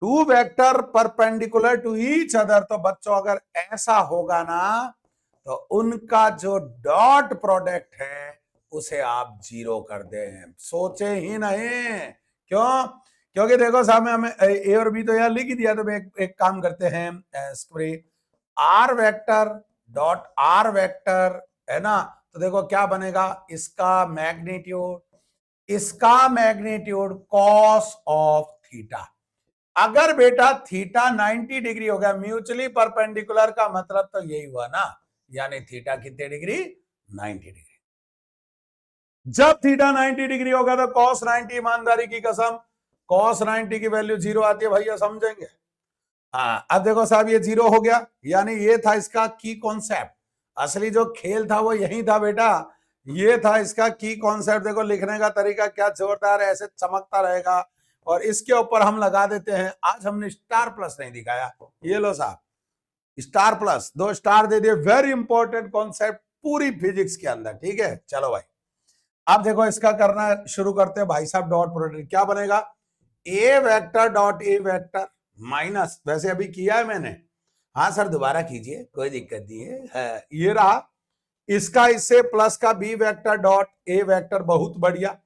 S1: two vector perpendicular to each other, तो बच्चों अगर ऐसा होगा ना तो उनका जो डॉट प्रोडक्ट है उसे आप जीरो कर दें, सोचे ही नहीं। क्यों? क्योंकि देखो सामने हमें ए और बी तो यार लिख ही दिया, तो एक काम करते हैं, R vector dot R vector है ना, तो देखो क्या बनेगा, इसका मैग्नीट्यूड कॉस ऑफ थीटा। अगर बेटा थीटा 90 डिग्री हो गया, म्यूचुअली परपेंडिकुलर का मतलब तो यही हुआ ना, यानी थीटा कितने डिग्री, 90 डिग्री। जब थीटा 90 डिग्री होगा तो कॉस 90, ईमानदारी की कसम कॉस 90 की वैल्यू 0 आती है भैया, समझेंगे। हाँ अब देखो साहब ये 0 हो गया, यानी ये था इसका की कॉन्सेप्ट। असली जो खेल था वो यही था बेटा, ये था इसका की कॉन्सेप्ट। देखो लिखने का तरीका क्या जोरदार है, ऐसे चमकता रहेगा। और इसके ऊपर हम लगा देते हैं, आज हमने स्टार प्लस नहीं दिखाया, ये लो साहब स्टार प्लस, 2 स्टार दे दिए। वेरी इंपॉर्टेंट कॉन्सेप्ट पूरी फिजिक्स के अंदर, ठीक है। चलो भाई अब देखो इसका करना शुरू करते हैं भाई साहब, डॉट प्रोडक्ट क्या बनेगा, A vector dot A vector minus, वैसे अभी किया है मैंने, हाँ सर दोबारा कीजिए कोई दिक्कत नहीं है, ये रहा इसका इससे प्लस का B vector dot A vector, बहुत बढ़िया।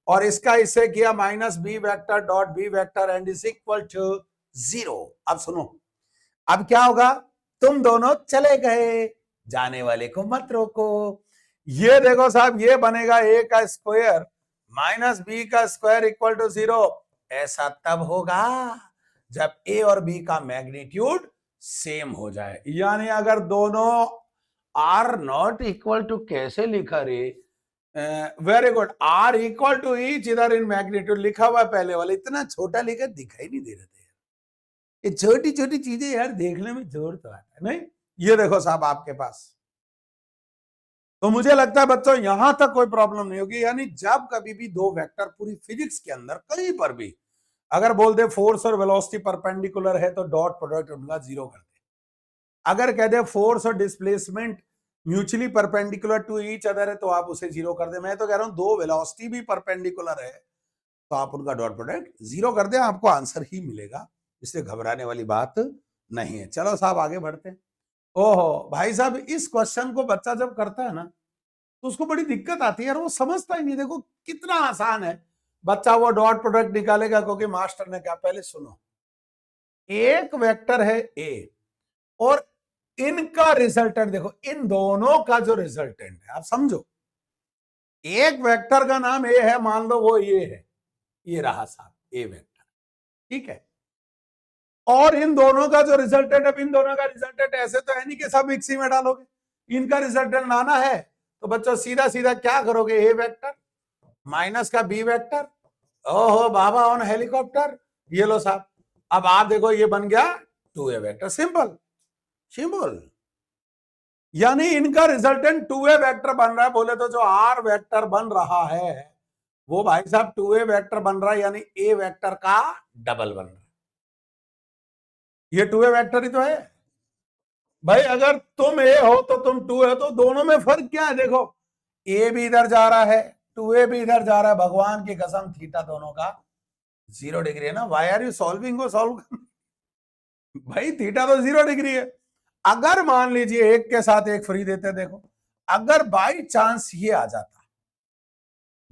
S1: और इसका इससे किया minus B vector dot B vector and is equal to 0। अब सुनो, अब क्या होगा, तुम दोनों चले गए, जाने वाले को मत रोको। ये देखो साहब ये बनेगा ए का स्क्वायर माइनस बी का स्क्वायर इक्वल टू 0। ऐसा तब होगा जब ए और बी का मैग्नीट्यूड सेम हो जाए, यानी अगर दोनों आर नॉट इक्वल टू, कैसे लिखा रे, very good, R equal to each इधर इन मैग्नीट्यूड लिखा हुआ है पहले वाले, इतना छोटा लिखा दिखाई नहीं दे रहे थे। ये छोटी छोटी चीजें यार देखने में जोर तो आता है नहीं। ये देखो साहब आपके पास, तो मुझे लगता है बच्चों यहां तक कोई प्रॉब्लम नहीं होगी। यानी जब कभी भी दो वेक्टर पूरी फिजिक्स के अंदर कहीं पर भी अगर बोल दे फोर्स और वेलोसिटी परपेंडिकुलर है तो डॉट प्रोडक्ट उनका 0 कर दे। अगर कह दे फोर्स और displacement mutually perpendicular to each other है तो आप उसे 0 कर दे। मैं तो कह रहा हूं दो वेलोसिटी भी परपेंडिकुलर है तो आप उनका डॉट प्रोडक्ट 0 कर दे, आपको आंसर ही मिलेगा, इसलिए घबराने वाली बात नहीं है। चलो साहब आगे बढ़ते हैं। ओहो भाई साहब इस क्वेश्चन को बच्चा जब करता है ना तो उसको बड़ी दिक्कत आती है यार, वो समझता ही नहीं। देखो कितना आसान है, बच्चा वो डॉट प्रोडक्ट निकालेगा क्योंकि मास्टर ने क्या, पहले सुनो एक वेक्टर है ए और इनका रिजल्टेंट देखो, इन दोनों का जो रिजल्टेंट है, आप समझो, एक वेक्टर का नाम ए है, मान लो वो ये है, ये रहा साहब ए वेक्टर, ठीक है, और इन दोनों का जो रिजल्टेंट है, इन दोनों का रिजल्टेंट ऐसे तो है नहीं कि सब मिक्सी में डालोगे, इनका रिजल्टेंट लाना है तो बच्चों सीधा सीधा क्या करोगे, ए वेक्टर माइनस का बी वेक्टर, ओहो बाबा ऑन हेलीकॉप्टर, ये लो साहब, अब आप देखो ये बन गया 2a वेक्टर, सिंपल सिंपल, यानी इनका रिजल्टेंट 2a वेक्टर बन रहा है, बोले तो जो r वेक्टर बन रहा है वो भाई साहब 2a वेक्टर बन रहा है, यानी a वेक्टर का डबल बन रहा है, ये 2a वेक्टर ही तो है भाई, अगर तुम a हो तो तुम 2 हो, तो दोनों में फर्क क्या है, देखो a भी इधर जा रहा है, 2a भी इधर जा रहा है, भगवान की कसम थीटा दोनों का 0 डिग्री है ना, वाई आर यू सॉल्विंग को सॉल्व भाई थीटा तो 0 डिग्री है, अगर मान लीजिए एक के साथ एक फ्री देते, देखो अगर बाई चांस ये आ जाता,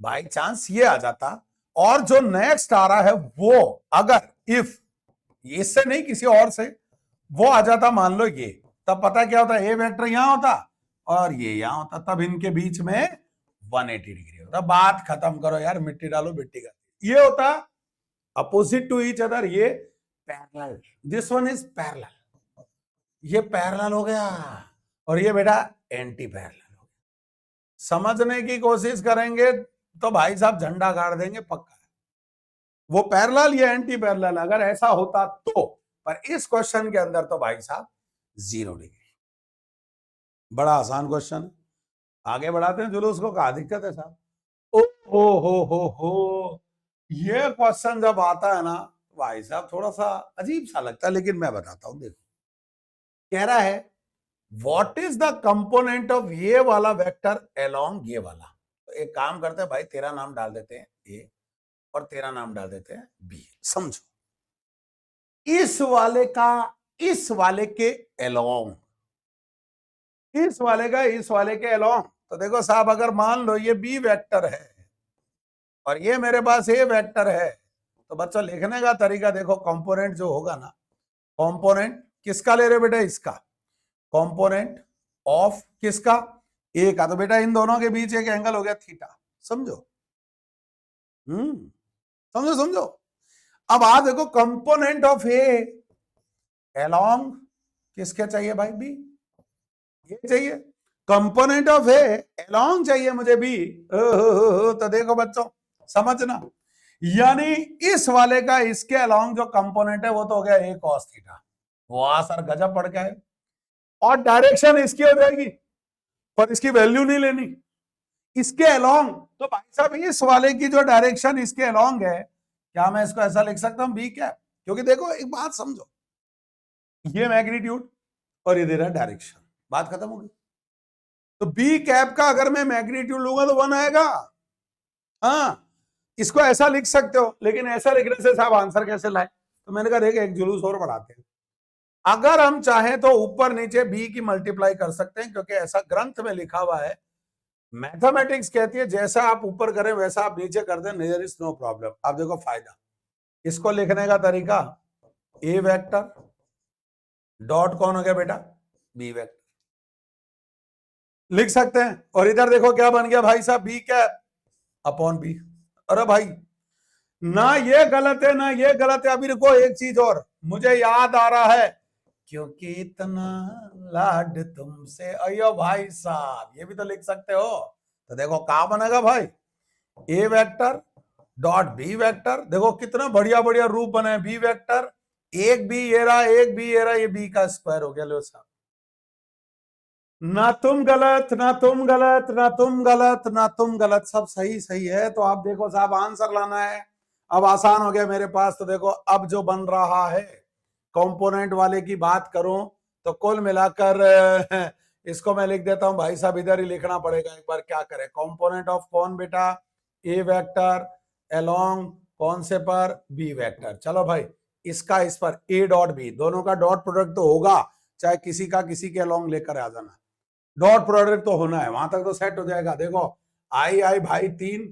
S1: बाई चांस ये आ जाता और जो नेक्स्ट आ रहा है वो अगर इफ इससे नहीं किसी और से वो आ जाता, मान लो ये, तब पता क्या होता, ए वेक्टर यहां होता और ये यहां होता, तब इनके बीच में 180 डिग्री होता, बात खत्म करो यार, मिट्टी डालो मिट्टी का, ये होता अपोजिट टू ईच अदर, ये parallel, this one is parallel, ये पैरेलल हो गया और ये बेटा एंटी पैरेलल हो गया, समझने की कोशिश करेंगे तो भाई साहब झंडा गाड़ देंगे पक्का, वो पैरेलल ये एंटी पैरेलल अगर ऐसा होता तो, पर इस क्वेश्चन के अंदर तो भाई साहब 0 डिग्री, बड़ा आसान क्वेश्चन है, आगे बढ़ाते हैं जुलूस को, कहा दिक्कत है साहब, ओ हो, ये क्वेश्चन जब आता है ना भाई साहब थोड़ा सा अजीब सा लगता है, लेकिन मैं बताता हूं, देखो कह रहा है what is the component of ये वाला वेक्टर अलोंग ये वाला, तो एक काम करते हैं भाई, तेरा नाम डाल देते हैं ए और तेरा नाम डाल देते हैं बी, समझो इस वाले का इस वाले के अलोंग, इस वाले का इस वाले के अलोंग, तो देखो साहब अगर मान लो ये बी वेक्टर है और ये मेरे पास ए वेक्टर है, तो बच्चों लिखने का तरीका देखो, कंपोनेंट जो होगा ना, कंपोनेंट किसका ले रहे बेटा, इसका कंपोनेंट ऑफ किसका, ए का, तो बेटा इन दोनों के बीच एक एंगल हो गया थीटा, समझो, समझो समझो, अब आप देखो कंपोनेंट ऑफ ए अलोंग किसके चाहिए भाई, बी, ये चाहिए, कंपोनेंट ऑफ ए अलोंग चाहिए मुझे बी, तो देखो बच्चों समझना, यानी इस वाले का इसके अलोंग जो कंपोनेंट है वो तो हो गया ए कॉस थीटा, वाह सर गजब पड़ गया है, और डायरेक्शन इसकी हो जाएगी पर इसकी वैल्यू नहीं लेनी, इसके अलोंग, तो भाई साहब इस वाले की जो डायरेक्शन इसके अलोंग है, क्या मैं इसको ऐसा लिख सकता हूं बी कैप, क्योंकि देखो एक बात समझो, ये मैग्नीट्यूड और ये दे रहा डायरेक्शन, बात खत्म होगी, तो बी कैप का अगर मैं मैग्नीट्यूड लूंगा तो 1 आएगा, हाँ इसको ऐसा लिख सकते हो, लेकिन ऐसा लिखने से साहब आंसर कैसे लाए, तो मैंने कहा देख एक जुलूस और बढ़ाते हैं, अगर हम चाहें तो ऊपर नीचे बी की मल्टीप्लाई कर सकते हैं, क्योंकि ऐसा ग्रंथ में लिखा हुआ है, मैथमेटिक्स कहती है जैसा आप ऊपर करें वैसा आप नीचे कर दें, देयर इज नो प्रॉब्लम, आप देखो फायदा, इसको लिखने का तरीका, ए वेक्टर डॉट कौन हो गया बेटा, बी वेक्टर लिख सकते हैं, और इधर देखो क्या बन गया भाई साहब, बी कैप अपॉन बी, अरे भाई ना ये गलत है ना ये गलत है, अभी रुको एक चीज और मुझे याद आ रहा है, क्योंकि इतना लाड तुमसे, अयो भाई साहब ये भी तो लिख सकते हो, तो देखो कहां बनेगा भाई, ए वेक्टर डॉट बी वेक्टर, देखो कितना बढ़िया बढ़िया रूप बना है, बी वेक्टर एक बी ये रहा, एक बी ये रहा, ये बी का स्क्वायर हो गया, लो साहब, ना तुम गलत ना तुम गलत ना तुम गलत ना तुम गलत, सब सही सही है, तो आप देखो साहब आंसर लाना है, अब आसान हो गया मेरे पास, तो देखो अब जो बन रहा है, कंपोनेंट वाले की बात करूं तो कुल मिलाकर इसको मैं लिख देता हूं भाई साहब, इधर ही लिखना पड़ेगा, एक बार क्या करें, कंपोनेंट ऑफ कौन बेटा, ए वेक्टर अलोंग कौन से पर, बी वेक्टर, चलो भाई इसका इस पर ए डॉट बी, दोनों का डॉट प्रोडक्ट तो होगा, चाहे किसी का किसी के अलोंग लेकर आ जाना, डॉट प्रोडक्ट तो होना है, वहां तक तो सेट हो जाएगा, देखो आई आई भाई 3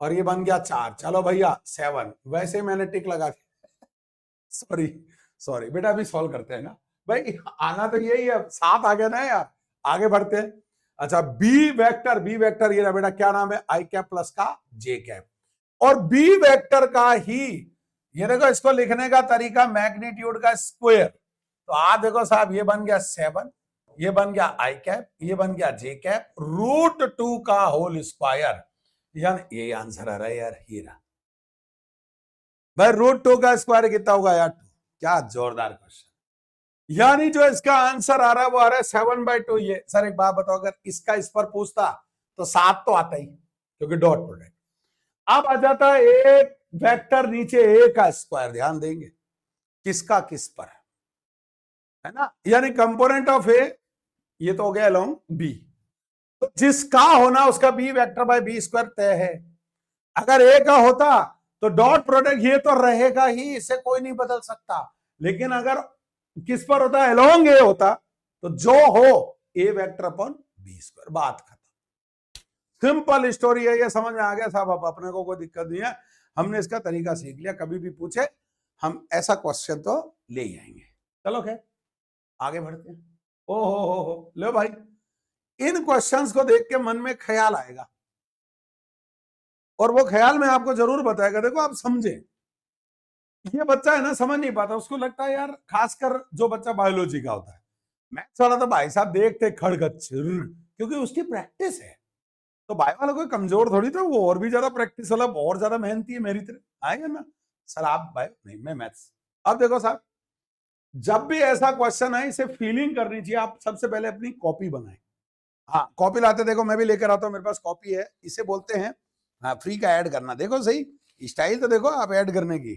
S1: और ये बन गया 4, चलो भैया 7, वैसे मैंने टिक लगा के सॉरी सॉरी बेटा, अभी सॉल्व करते हैं ना भाई, आना तो यही है, 7 आ गया ना यार, आगे बढ़ते हैं। अच्छा, बी वेक्टर ये ना बेटा क्या नाम है, आई कैप प्लस का जे कैप, और बी वेक्टर का ही ये देखो इसको लिखने का तरीका मैग्नीट्यूड का स्क्वायर, तो आप देखो साहब ये बन गया 7, ये बन गया आई कैप, ये बन गया जे कैप, √2 का होल स्क्वायर, यानी ये आंसर आ रहा है यार, हीरा भाई, √2 का स्क्वायर कितना होगा यार, 2। क्या जोरदार क्वेश्चन, यानी जो इसका आंसर आ रहा है वो आ रहा है 7/2। ये सर एक बात बताओ, अगर इसका इस पर पूछता तो 7 तो आता ही, क्योंकि डॉट प्रोडक्ट। अब आ जाता है एक वेक्टर नीचे ए का स्क्वायर, ध्यान देंगे किसका किस पर है ना, यानी कंपोनेंट ऑफ ए, ये तो हो गया अलोंग बी, तो जिसका होना उसका B vector by B square तय है। अगर ए का होता तो डॉट प्रोडक्ट ये तो रहेगा ही, इसे कोई नहीं बदल सकता, लेकिन अगर किस पर होता है, अलोंग ए होता, तो जो हो A vector upon B square, बात खत्म। सिंपल स्टोरी है, ये समझ में आ गया साहब, अब अपने को कोई दिक्कत नहीं है, हमने इसका तरीका सीख लिया, कभी भी पूछे हम ऐसा क्वेश्चन तो ले ही आएंगे। चलो खैर आगे बढ़ते हैं। ओ हो लो भाई, इन क्वेश्चंस को देख के मन में ख्याल आएगा, और वो ख्याल मैं आपको जरूर बताएगा। देखो आप समझे, ये बच्चा है ना समझ नहीं पाता, उसको लगता है यार, खासकर जो बच्चा बायोलॉजी का होता है, मैथ्स वाला तो भाई साहब देखते खड़गच, क्योंकि उसकी प्रैक्टिस है, तो बायो वाला कोई कमजोर थोड़ी था, वो और भी ज्यादा प्रैक्टिस वाला, और ज्यादा मेहनती है मेरी तरह, आएगा ना सर आप बायो नहीं, मैं मैथ्स। अब देखो साहब, जब भी ऐसा क्वेश्चन है इसे फीलिंग करनी चाहिए, आप सबसे पहले अपनी कॉपी बनाएं। हाँ कॉपी लाते, देखो मैं भी लेकर आता हूं, मेरे पास कॉपी है, इसे बोलते हैं हाँ फ्री का ऐड करना। देखो सही स्टाइल तो देखो आप ऐड करने की,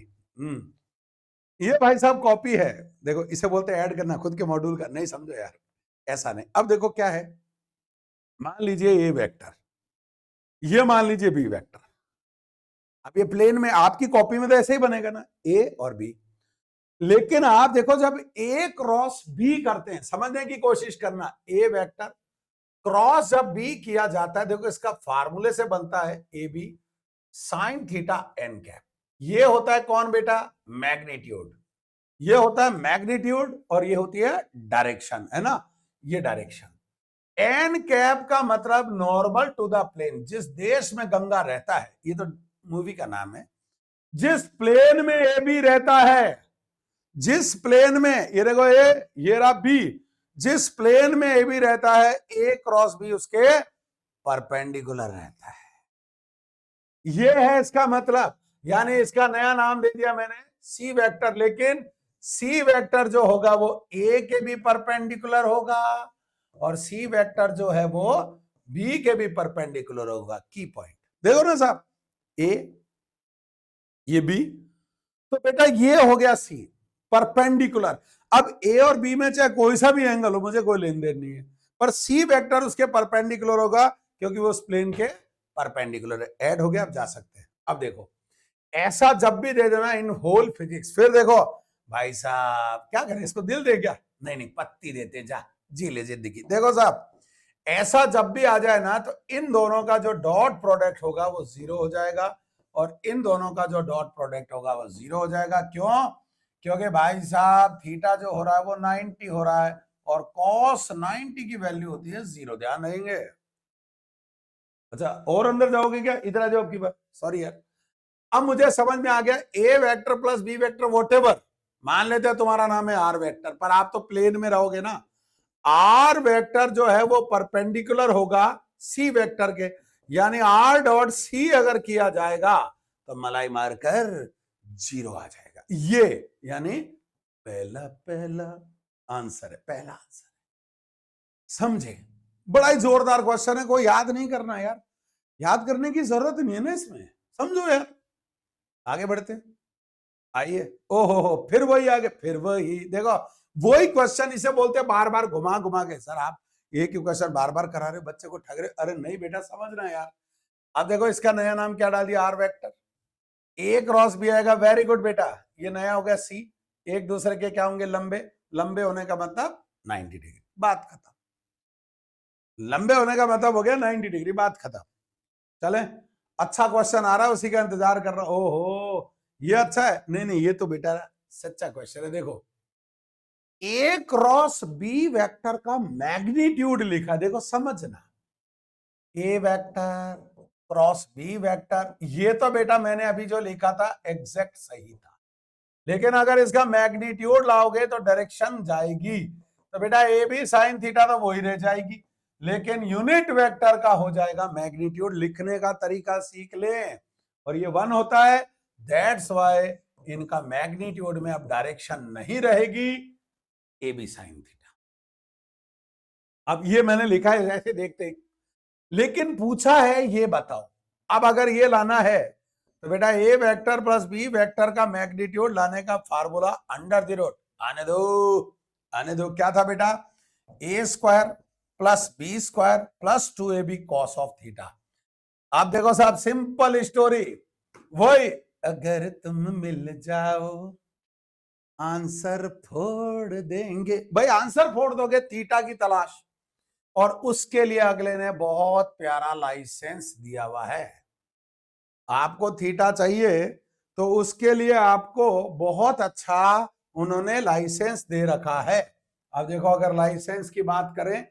S1: ये भाई साहब कॉपी है, देखो इसे बोलते हैं ऐड करना, खुद के मॉड्यूल का नहीं समझो यार, ऐसा नहीं। अब देखो क्या है, मान लीजिए ए वेक्टर, ये मान लीजिए बी वेक्टर, अब ये प्लेन में आपकी कॉपी में तो ऐसे ही बनेगा ना, ए और बी, लेकिन आप देखो जब ए क्रॉस बी करते हैं, समझने की कोशिश करना, ए वेक्टर क्रॉस जब बी किया जाता है, देखो इसका फार्मूले से बनता है A B sine theta N cap, ये होता है कौन बेटा, मैग्नीट्यूड, ये होता है मैग्नीट्यूड, और ये होती है डायरेक्शन, है ना, ये डायरेक्शन। एन कैप का मतलब नॉर्मल टू द प्लेन, जिस देश में गंगा रहता है, ये तो मूवी का नाम है, जिस प्लेन में ए बी रहता है, जिस प्लेन में ये देखो ये रहा बी, जिस प्लेन में ए बी रहता है, ए क्रॉस बी उसके परपेंडिकुलर रहता है, ये है इसका मतलब। यानी इसका नया नाम दे दिया मैंने सी वेक्टर, लेकिन सी वेक्टर जो होगा वो ए के भी परपेंडिकुलर होगा, और सी वेक्टर जो है वो बी के भी परपेंडिकुलर होगा। की पॉइंट देखो ना साहब, ए ये बी, तो बेटा ये हो गया सी परपेंडिकुलर। अब ए और बी में चाहे कोई सा भी एंगल हो, मुझे कोई लेन देन नहीं है, पर सी वेक्टर उसके परपेंडिकुलर होगा, क्योंकि वो उस प्लेन के परपेंडिकुलर है। ऐड हो गया, अब जा सकते हैं। अब देखो ऐसा जब भी दे देना इन होल फिजिक्स, फिर देखो भाई साहब क्या करें, इसको दिल दे क्या, नहीं नहीं पत्ती देते, जा जी ले जिंदगी। देखो साहब ऐसा जब भी आ जाए ना, तो इन दोनों का जो डॉट प्रोडक्ट होगा वो 0 हो जाएगा, और इन दोनों का जो डॉट प्रोडक्ट होगा वो 0 हो जाएगा। क्यों, क्योंकि भाई साहब थीटा जो हो रहा है वो 90 हो रहा है, और कॉस 90 की वैल्यू होती है 0, ध्यान देंगे। अच्छा और अंदर जाओगे क्या, इधर आ जाओ आपकी बात, सॉरी यार। अब मुझे समझ में आ गया, A vector plus B vector whatever, मान लेते हैं तुम्हारा नाम है आर वेक्टर, पर आप तो प्लेन में रहोगे ना, आर वेक्टर जो है वो परपेंडिकुलर होगा सी वेक्टर के, यानी आर डॉट सी अगर किया जाएगा तो मलाई मारकर 0 आ जाएगा। ये यानी पहला पहला आंसर है, पहला आंसर समझे। बड़ा ही जोरदार क्वेश्चन है, कोई याद नहीं करना यार, याद करने की जरूरत नहीं है ना इसमें, समझो यार। आगे बढ़ते आइए, ओहो फिर वही आगे, फिर वही देखो, वही क्वेश्चन इसे बोलते हैं बार बार घुमा घुमा के, सर आप एक ही क्वेश्चन बार बार करा रहे हो, बच्चे को ठग रहे। अरे नहीं बेटा समझना यार। अब देखो इसका नया नाम क्या डाल दिया, आर वेक्टर, ए क्रॉस भी आएगा, वेरी गुड बेटा, ये नया हो गया सी, एक दूसरे के क्या होंगे, लंबे, लंबे होने का मतलब 90 डिग्री, बात खत्म। लंबे होने का मतलब हो गया 90 डिग्री, बात खत्म। चले अच्छा क्वेश्चन आ रहा है, उसी का इंतजार कर रहा हूं। ओहो ये अच्छा है, नहीं नहीं ये तो बेटा सच्चा क्वेश्चन है। देखो ए क्रॉस बी वेक्टर का मैग्नीट्यूड लिखा, देखो समझना, ए वेक्टर क्रॉस बी वेक्टर, ये तो बेटा मैंने अभी जो लिखा था एग्जैक्ट सही था, लेकिन अगर इसका मैग्नीट्यूड लाओगे तो डायरेक्शन जाएगी, तो बेटा ए बी साइन थीटा तो वही रह जाएगी, लेकिन यूनिट वेक्टर का हो जाएगा मैग्नीट्यूड। लिखने का तरीका सीख लें, और ये 1 होता है, दैट्स वाई इनका मैग्नीट्यूड में अब डायरेक्शन नहीं रहेगी, ए बी साइन थीटा। अब ये मैंने लिखा है ऐसे देखते, लेकिन पूछा है ये बताओ, अब अगर ये लाना है तो बेटा A vector plus B vector का मैग्नीट्यूड लाने का फार्मूला अंडर द रूट, आने दो क्या था बेटा, A square plus B square plus 2ab cos of theta. आप देखो साहब सिंपल स्टोरी, वही अगर तुम मिल जाओ आंसर फोड़ देंगे, भाई आंसर फोड़ दोगे, थीटा की तलाश, और उसके लिए अगले ने बहुत प्यारा लाइसेंस दिया हुआ है। आपको थीटा चाहिए तो उसके लिए आपको बहुत अच्छा उन्होंने लाइसेंस दे रखा है। अब देखो अगर लाइसेंस की बात करें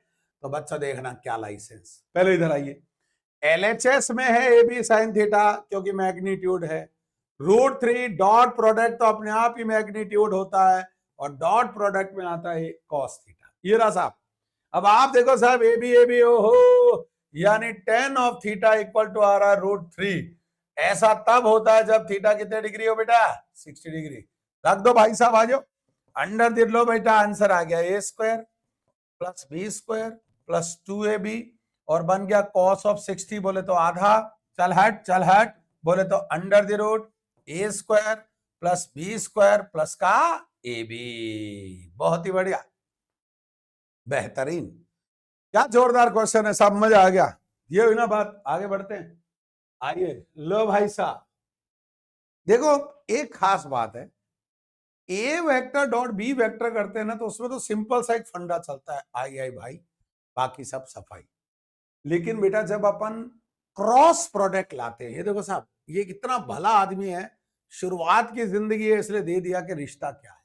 S1: तो बच्चा देखना क्या लाइसेंस, पहले इधर आइए, एलएचएस में है ए बी साइन थीटा क्योंकि मैग्नीट्यूड है, √3 डॉट प्रोडक्ट तो अपने आप ही मैग्नीट्यूड होता है, और डॉट प्रोडक्ट में आता है कॉस थीटा। ये रहा साहब। अब आप देखो साहब ए बी ओहो, यानी tan of theta equal to आ रहा है √3। ऐसा तब होता है जब थीटा कितने डिग्री हो बेटा, 60 डिग्री। रख दो भाई साहब, आ जाओ, अंडर दे लो बेटा, आंसर आ गया ए square plus B square plus 2ab, और बन गया कॉस ऑफ 60 बोले तो आधा, चल हट बोले तो under the root A square plus B square plus का ए बी। बहुत ही बढ़िया, बेहतरीन, क्या जोरदार क्वेश्चन है, सब मजा आ गया। ये हुई ना बात, आगे बढ़ते हैं, आइए लो भाई साहब। देखो एक खास बात है, A vector dot B vector करते हैं ना तो उसमें तो सिंपल सा एक फंडा चलता है, आई भाई, बाकी सब सफाई। लेकिन बेटा जब अपन क्रॉस प्रोडक्ट लाते हैं, ये देखो साहब, ये कितना भला आदमी है, शुरुआत की जिंदगी है इसलिए दे दिया कि रिश्ता क्या है,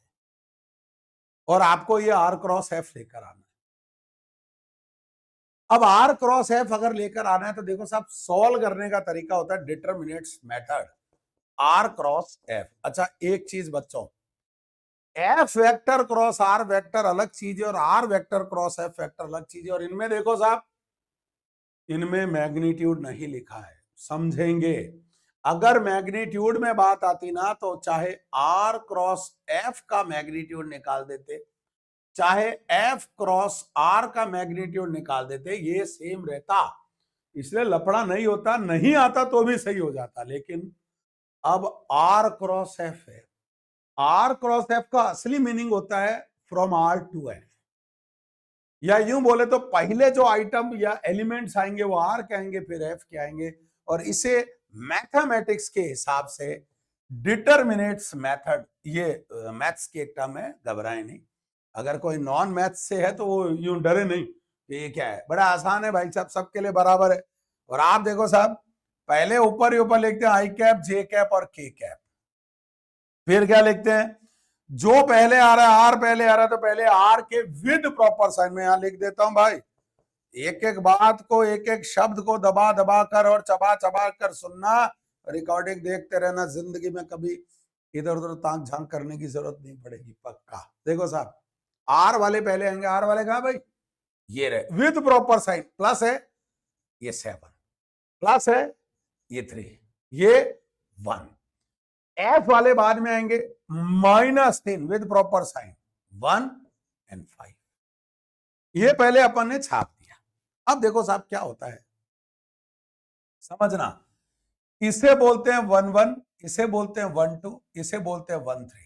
S1: और आपको ये आर क्रॉस एफ लेकर आना है। अब आर क्रॉस एफ अगर लेकर आना है तो देखो साहब, सॉल्व करने का तरीका होता है determinants method, R cross F. अच्छा एक चीज बच्चों, F vector cross R vector अलग चीज है, और R vector cross F vector अलग चीज है, और इनमें देखो साहब, इनमें मैग्नीट्यूड नहीं लिखा है, समझेंगे। अगर मैग्नीट्यूड में बात आती ना तो चाहे आर क्रॉस एफ का मैग्नीट्यूड निकाल देते, चाहे एफ क्रॉस आर का मैग्नीट्यूड निकाल देते, ये सेम रहता, इसलिए लफड़ा नहीं होता, नहीं आता तो भी सही हो जाता। लेकिन अब आर क्रॉस एफ है, आर क्रॉस एफ का असली मीनिंग होता है फ्रॉम आर टू एफ, या यूं बोले तो पहले जो आइटम या एलिमेंट्स आएंगे वो आर के आएंगे, फिर एफ के आएंगे, और इसे मैथमेटिक्स के हिसाब से डिटरमिनेट्स मेथड, ये मैथ्स के टर्म है, घबराए नहीं। अगर कोई नॉन मैथ्स से है तो वो यूं डरे नहीं कि ये क्या है, बड़ा आसान है भाई साहब, सबके लिए बराबर है। और आप देखो साहब, पहले ऊपर ही ऊपर लिखते हैं आई कैप जे कैप और के कैप, फिर क्या लिखते हैं, जो पहले आ रहा है आर पहले आ रहा है तो पहले आर के विद प्रॉपर साइन में यहां लिख देता हूं भाई। एक एक बात को, एक एक शब्द को दबा दबा कर और चबा चबा कर सुनना, रिकॉर्डिंग देखते रहना, जिंदगी में कभी इधर उधर ताक झांक करने की जरूरत नहीं पड़ेगी, पक्का। देखो साहब, आर वाले पहले आएंगे, आर वाले कहा भाई, ये रहे विद प्रॉपर साइन, प्लस है ये 7, प्लस है ये 3, ये 1। एफ वाले बाद में आएंगे, -3 विद प्रॉपर साइन, 1 और 5। ये पहले अपन ने छाप दिया। अब देखो साहब क्या होता है, समझना, इसे बोलते हैं 1 1, इसे बोलते हैं 1 2, इसे बोलते हैं 1 3।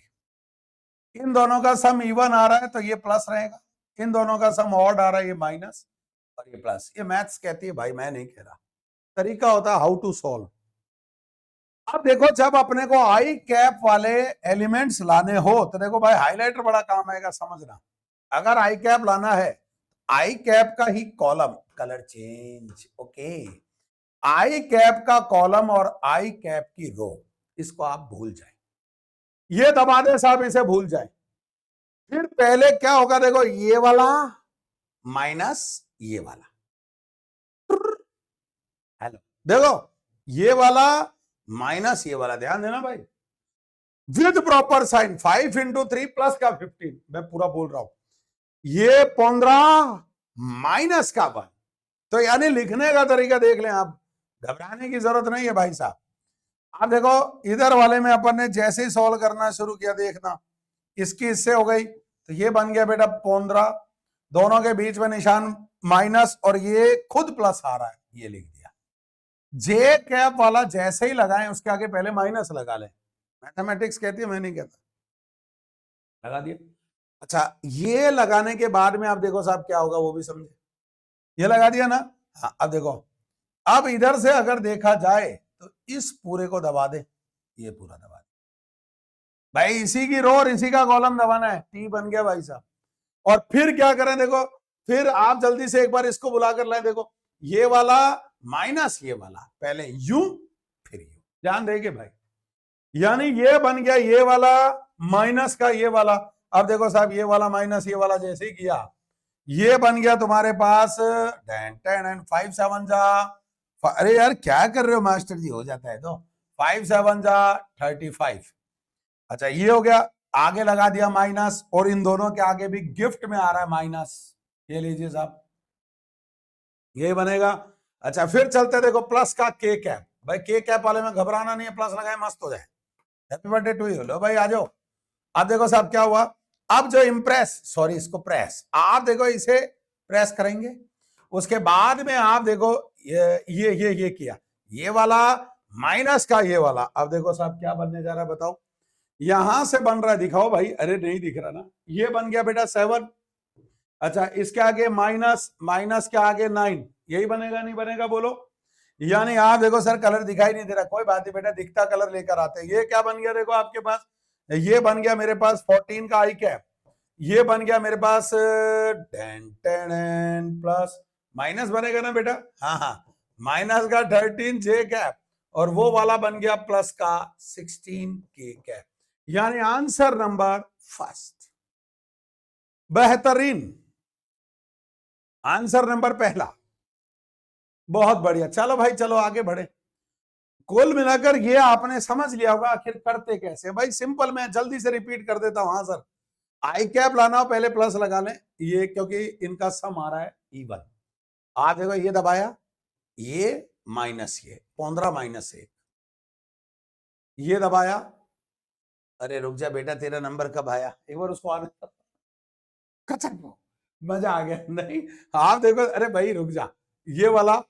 S1: इन दोनों का सम इवन आ रहा है तो ये प्लस रहेगा, इन दोनों का सम ऑड आ रहा है ये माइनस, और ये प्लस। ये मैथ्स कहती है भाई, मैं नहीं कह रहा, तरीका होता है हाउ टू सॉल्व। अब देखो जब अपने को आई कैप वाले एलिमेंट्स लाने हो तो देखो भाई, हाइलाइटर बड़ा काम आएगा, समझना। अगर आई कैप लाना है, आई कैप का ही कॉलम, कलर चेंज, ओके, आई कैप का कॉलम और आई कैप की रो, इसको आप भूल जाए, ये दबा दे साहब, इसे भूल जाए। फिर पहले क्या होगा देखो, ये वाला माइनस ये वाला, हेलो देखो, ये वाला माइनस ये वाला, ध्यान देना भाई, with proper sign 5 into 3 plus का 15, मैं पूरा बोल रहा हूं, ये 15 माइनस का 1। तो यानी लिखने का तरीका देख लें आप, घबराने की जरूरत नहीं है भाई साहब। आप देखो इधर वाले में अपन ने जैसे ही सॉल्व करना शुरू किया, देखना इसकी इससे हो गई, तो ये बन गया बेटा 15, दोनों के बीच में निशान माइनस और ये खुद प्लस आ रहा है, ये लिख दिया। जे कैप वाला जैसे ही लगाएं उसके आगे पहले माइनस लगा लें, मैथमेटिक्स कहती है, मैं नहीं कहता, लगा दिया। अच्छा, ये लगाने के बाद में आप देखो साहब क्या होगा वो भी समझे, ये लगा दिया ना। हाँ, अब देखो, अब इधर से अगर देखा जाए तो इस पूरे को दबा दे, ये पूरा दबा दे भाई, इसी की रो और इसी का कॉलम दबाना है, टी बन गया भाई साहब। और फिर क्या करें देखो, फिर आप जल्दी से एक बार इसको बुलाकर लाए, देखो ये वाला माइनस ये वाला, पहले यू फिर यू, ध्यान देंगे भाई, यानी ये बन गया ये वाला माइनस का ये वाला। अब देखो साहब, ये वाला माइनस ये वाला जैसे ही किया, ये बन गया तुम्हारे पास 10 एंड 5 7 जा, अरे यार क्या कर रहे हो मास्टर जी, हो जाता है तो 5 7 जा 35। अच्छा, ये हो गया, आगे लगा दिया माइनस, और इन दोनों के आगे भी गिफ्ट में आ रहा है माइनस, ये लीजिए साहब, ये बनेगा। अच्छा, फिर चलते देखो प्लस का के कैप, भाई के कैप वाले में घबराना नहीं है, प्लस लगाए मस्त हो जाए, हैप्पी बर्थडे टू यू, लो भाई आ जाओ। अब देखो साहब क्या हुआ, अब जो इम्प्रेस, सॉरी इसको प्रेस, आप देखो इसे प्रेस करेंगे, उसके बाद में आप देखो ये किया, ये वाला माइनस का ये वाला, अब देखो साहब क्या बनने जा रहा है बताओ, यहां से बन रहा है, दिखाओ भाई, अरे नहीं दिख रहा ना, ये बन गया बेटा 7। अच्छा, इसके आगे माइनस, माइनस के आगे 9, यही बनेगा नहीं बनेगा बोलो, यानी आप देखो सर कलर दिखाई नहीं दे रहा, कोई बात नहीं बेटा, दिखता कलर लेकर आते हैं। ये क्या बन गया देखो आपके पास, ये बन गया मेरे पास 14 का आई कैप, ये बन गया मेरे पास 10 प्लस माइनस बनेगा ना बेटा, हाँ हाँ, माइनस का 13 जे कैप, और वो वाला बन गया प्लस का 16 के कैप, यानी आंसर नंबर फर्स्ट, बेहतरीन आंसर नंबर पहला, बहुत बढ़िया। चलो भाई चलो आगे बढ़े, कुल मिलाकर ये आपने समझ लिया होगा आखिर करते कैसे भाई, सिंपल, मैं जल्दी से रिपीट कर देता हूं। हाँ सर, आई कैप लाना हो पहले प्लस लगा लें, ये क्योंकि इनका सम आ रहा है इवन, आप देखो ये दबाया, ये माइनस ये 15 माइनस 1, ये दबाया, अरे रुक जा बेटा तेरा नंबर कब आया, एक बार उसको आने कचक, मजा आ गया नहीं, आप देखो, अरे भाई रुक जा, ये वाला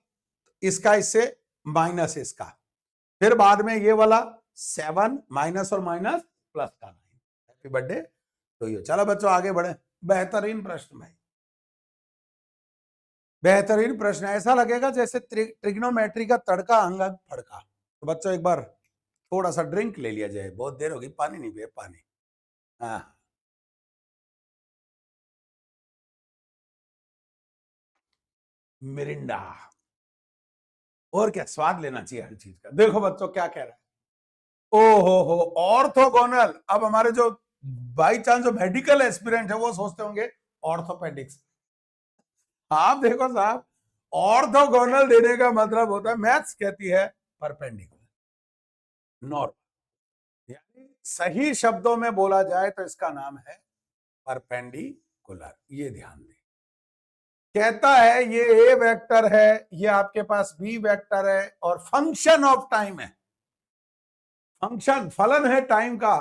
S1: इसका इससे माइनस इसका, फिर बाद में ये वाला 7 माइनस और माइनस प्लस का 9, हैप्पी बर्थडे तो ये। चलो बच्चों आगे बढ़े, बेहतरीन प्रश्न भाई, बेहतरीन प्रश्न, ऐसा लगेगा जैसे ट्रिग्नोमेट्री का तड़का अंग अंग फड़का। तो बच्चों एक बार थोड़ा सा ड्रिंक ले लिया जाए, बहुत देर होगी, पानी नहीं पिए, पानी, हाँ मिरिंडा, और क्या स्वाद लेना चाहिए हर चीज का। देखो बच्चों क्या कह रहा है, ओ हो ऑर्थोगोनल, अब हमारे जो बाई चांस जो मेडिकल एस्पिरेंट है वो सोचते होंगे ऑर्थोपेडिक्स, आप देखो साहब, ऑर्थोगोनल देने का मतलब होता है, मैथ्स कहती है परपेंडिकुलर नॉर्मल, यानी सही शब्दों में बोला जाए तो इसका नाम है परपेंडिकुलर, ये ध्यान दें। कहता है ये ए वेक्टर है, ये आपके पास बी वेक्टर है, और फंक्शन ऑफ टाइम है, फंक्शन फलन है टाइम का,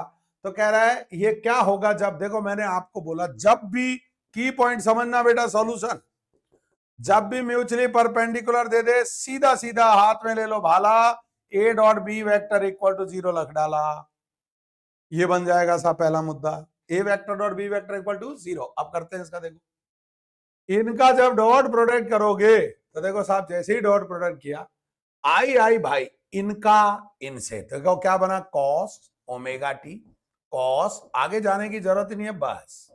S1: तो कह रहा है ये क्या होगा जब, देखो मैंने आपको बोला जब भी, की पॉइंट समझना बेटा, सॉल्यूशन, जब भी म्यूचुअली परपेंडिकुलर दे दे, सीधा सीधा हाथ में ले लो भाला, A dot B vector equal to 0 रख डाला, ये बन जाएगा सा पहला मुद्दा, A vector dot B vector equal to 0। अब करते हैं इसका, देखो इनका जब डॉट प्रोडक्ट करोगे तो देखो साहब, जैसे ही डॉट प्रोडक्ट किया, आई आई भाई इनका इनसे, देखो क्या बना, कॉस ओमेगा टी, कॉस, आगे जाने की जरूरत ही नहीं है, बस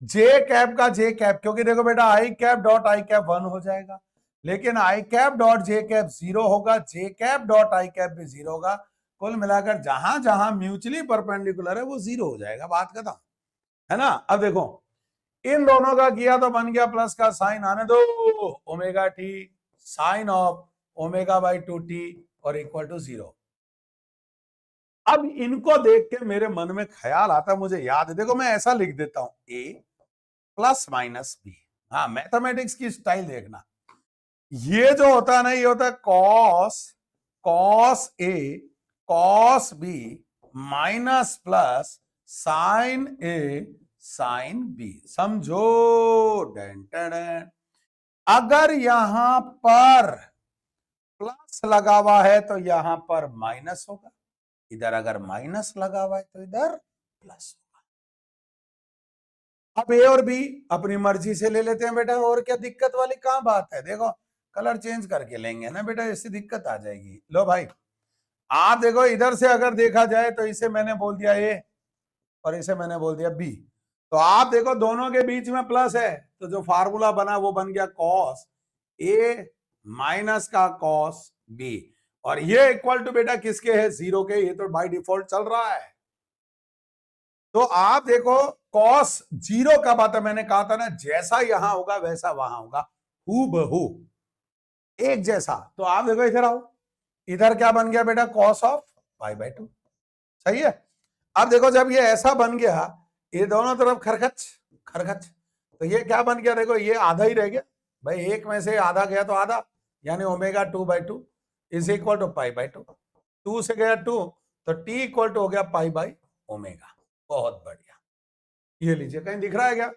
S1: जे कैप का जे कैप, क्योंकि देखो बेटा आई कैप डॉट आई कैप 1 हो जाएगा, लेकिन आई कैप डॉट जे कैप 0 होगा, जे कैप डॉट आई कैप भी 0 होगा, कुल मिलाकर जहां जहां म्यूचुअली परपेंडिकुलर है वो 0 हो जाएगा, बात खत्म, है ना। अब देखो इन दोनों का किया तो बन गया प्लस का साइन आने दो, omega T sine of omega by 2t और इक्वल टू 0। अब इनको देख के मेरे मन में ख्याल आता, मुझे याद है, देखो मैं ऐसा लिख देता हूं a प्लस माइनस बी। हाँ मैथमेटिक्स की स्टाइल देखना, ये जो होता है ना ये होता है cos cos A cos B minus plus sine A sine B. समझो डन डन। अगर यहां पर प्लस लगा हुआ है तो यहां पर माइनस होगा, इधर अगर माइनस लगा हुआ है तो इधर प्लस होगा। अब ए और बी अपनी मर्जी से ले लेते हैं बेटा, और क्या दिक्कत वाली कहां बात है। देखो कलर चेंज करके लेंगे ना बेटा, इससे दिक्कत आ जाएगी। लो भाई आप देखो इधर से अगर देखा जाए तो इसे मैंने बोल दिया ए और इसे मैंने बोल दिया बी, तो आप देखो दोनों के बीच में प्लस है, तो जो फार्मूला बना वो बन गया कॉस ए माइनस का कॉस बी, और ये इक्वल टू बेटा किसके है, 0 के। ये तो बाय डिफॉल्ट चल रहा है। तो आप देखो कॉस 0 का बात है, मैंने कहा था ना जैसा यहां होगा वैसा वहां होगा, हूबहू एक जैसा। तो आप देखो इधर आओ, इधर क्या बन गया बेटा, कॉस ऑफ पाई बाय 2। सही है। अब देखो जब ये ऐसा बन गया, ये दोनों तरफ खरखच खरखच, तो ये क्या बन गया, देखो ये आधा ही रह गया भाई, एक में से आधा गया तो आधा, यानी omega 2/2 is equal to pi by 2। 2 से गया 2 तो टी इक्वल टू हो गया पाई बाई ओमेगा। बहुत बढ़िया, ये लीजिए कहीं दिख रहा है क्या,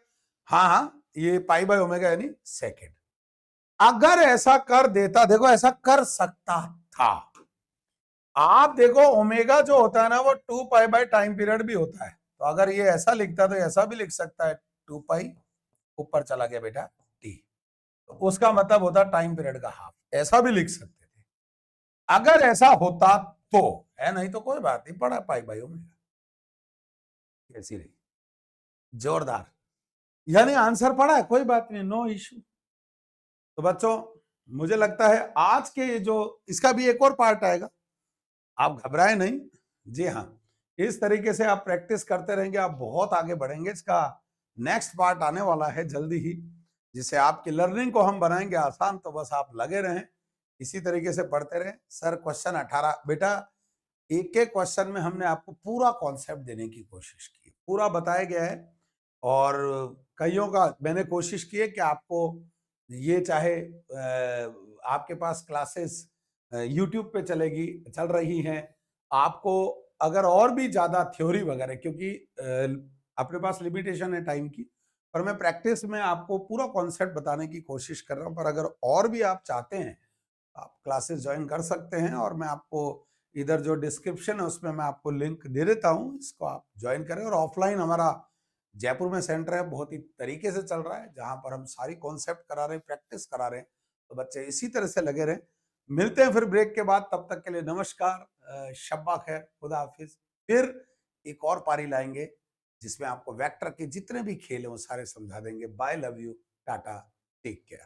S1: हाँ हाँ ये पाई बाय ओमेगा यानी सेकेंड। अगर ऐसा कर देता, देखो ऐसा कर सकता था, आप देखो ओमेगा जो होता है ना वो 2 पाई बाय टाइम पीरियड भी होता है, तो अगर ये ऐसा लिखता तो ऐसा भी लिख सकता है 2 पाई ऊपर चला गया बेटा टी, तो उसका मतलब होता टाइम पीरियड का हाफ, ऐसा भी लिख सकते थे अगर ऐसा होता तो, है नहीं तो कोई बात नहीं, पड़ा पाई बाय ओमेगा। कैसी रही, जोरदार, यानी आंसर पड़ा है, कोई बात नहीं, नो इश्यू। तो बच्चों मुझे लगता है आज के जो इसका भी एक और पार्ट आएगा, आप घबराए नहीं। जी हाँ, इस तरीके से आप प्रैक्टिस करते रहेंगे, आप बहुत आगे बढ़ेंगे। इसका नेक्स्ट पार्ट आने वाला है जल्दी ही, जिससे आपकी लर्निंग को हम बनाएंगे आसान। तो बस आप लगे रहें, इसी तरीके से पढ़ते रहें। सर क्वेश्चन 18 बेटा, एक एक क्वेश्चन में हमने आपको पूरा कॉन्सेप्ट देने की कोशिश की, पूरा बताया गया है। और कईयों का मैंने कोशिश की है कि आपको ये चाहे आपके पास क्लासेस यूट्यूब पे चल रही हैं, आपको अगर और भी ज्यादा थ्योरी वगैरह, क्योंकि अपने पास लिमिटेशन है टाइम की, पर मैं प्रैक्टिस में आपको पूरा कॉन्सेप्ट बताने की कोशिश कर रहा हूं। पर अगर और भी आप चाहते हैं आप क्लासेस ज्वाइन कर सकते हैं, और मैं आपको इधर जो डिस्क्रिप्शन है उसमें मैं आपको लिंक दे देता हूं, इसको आप ज्वाइन करें। और ऑफलाइन हमारा जयपुर में सेंटर है, बहुत ही तरीके से चल रहा है, जहां पर हम सारी कॉन्सेप्ट करा रहे हैं, प्रैक्टिस करा रहे हैं। तो बच्चे इसी तरह से लगे रहें। मिलते हैं फिर ब्रेक के बाद, तब तक के लिए नमस्कार, शब्बा खैर, खुदा हाफिज। फिर एक और पारी लाएंगे जिसमें आपको वेक्टर के जितने भी खेल हैं वो सारे समझा देंगे। बाय, लव यू, टाटा, टेक केयर।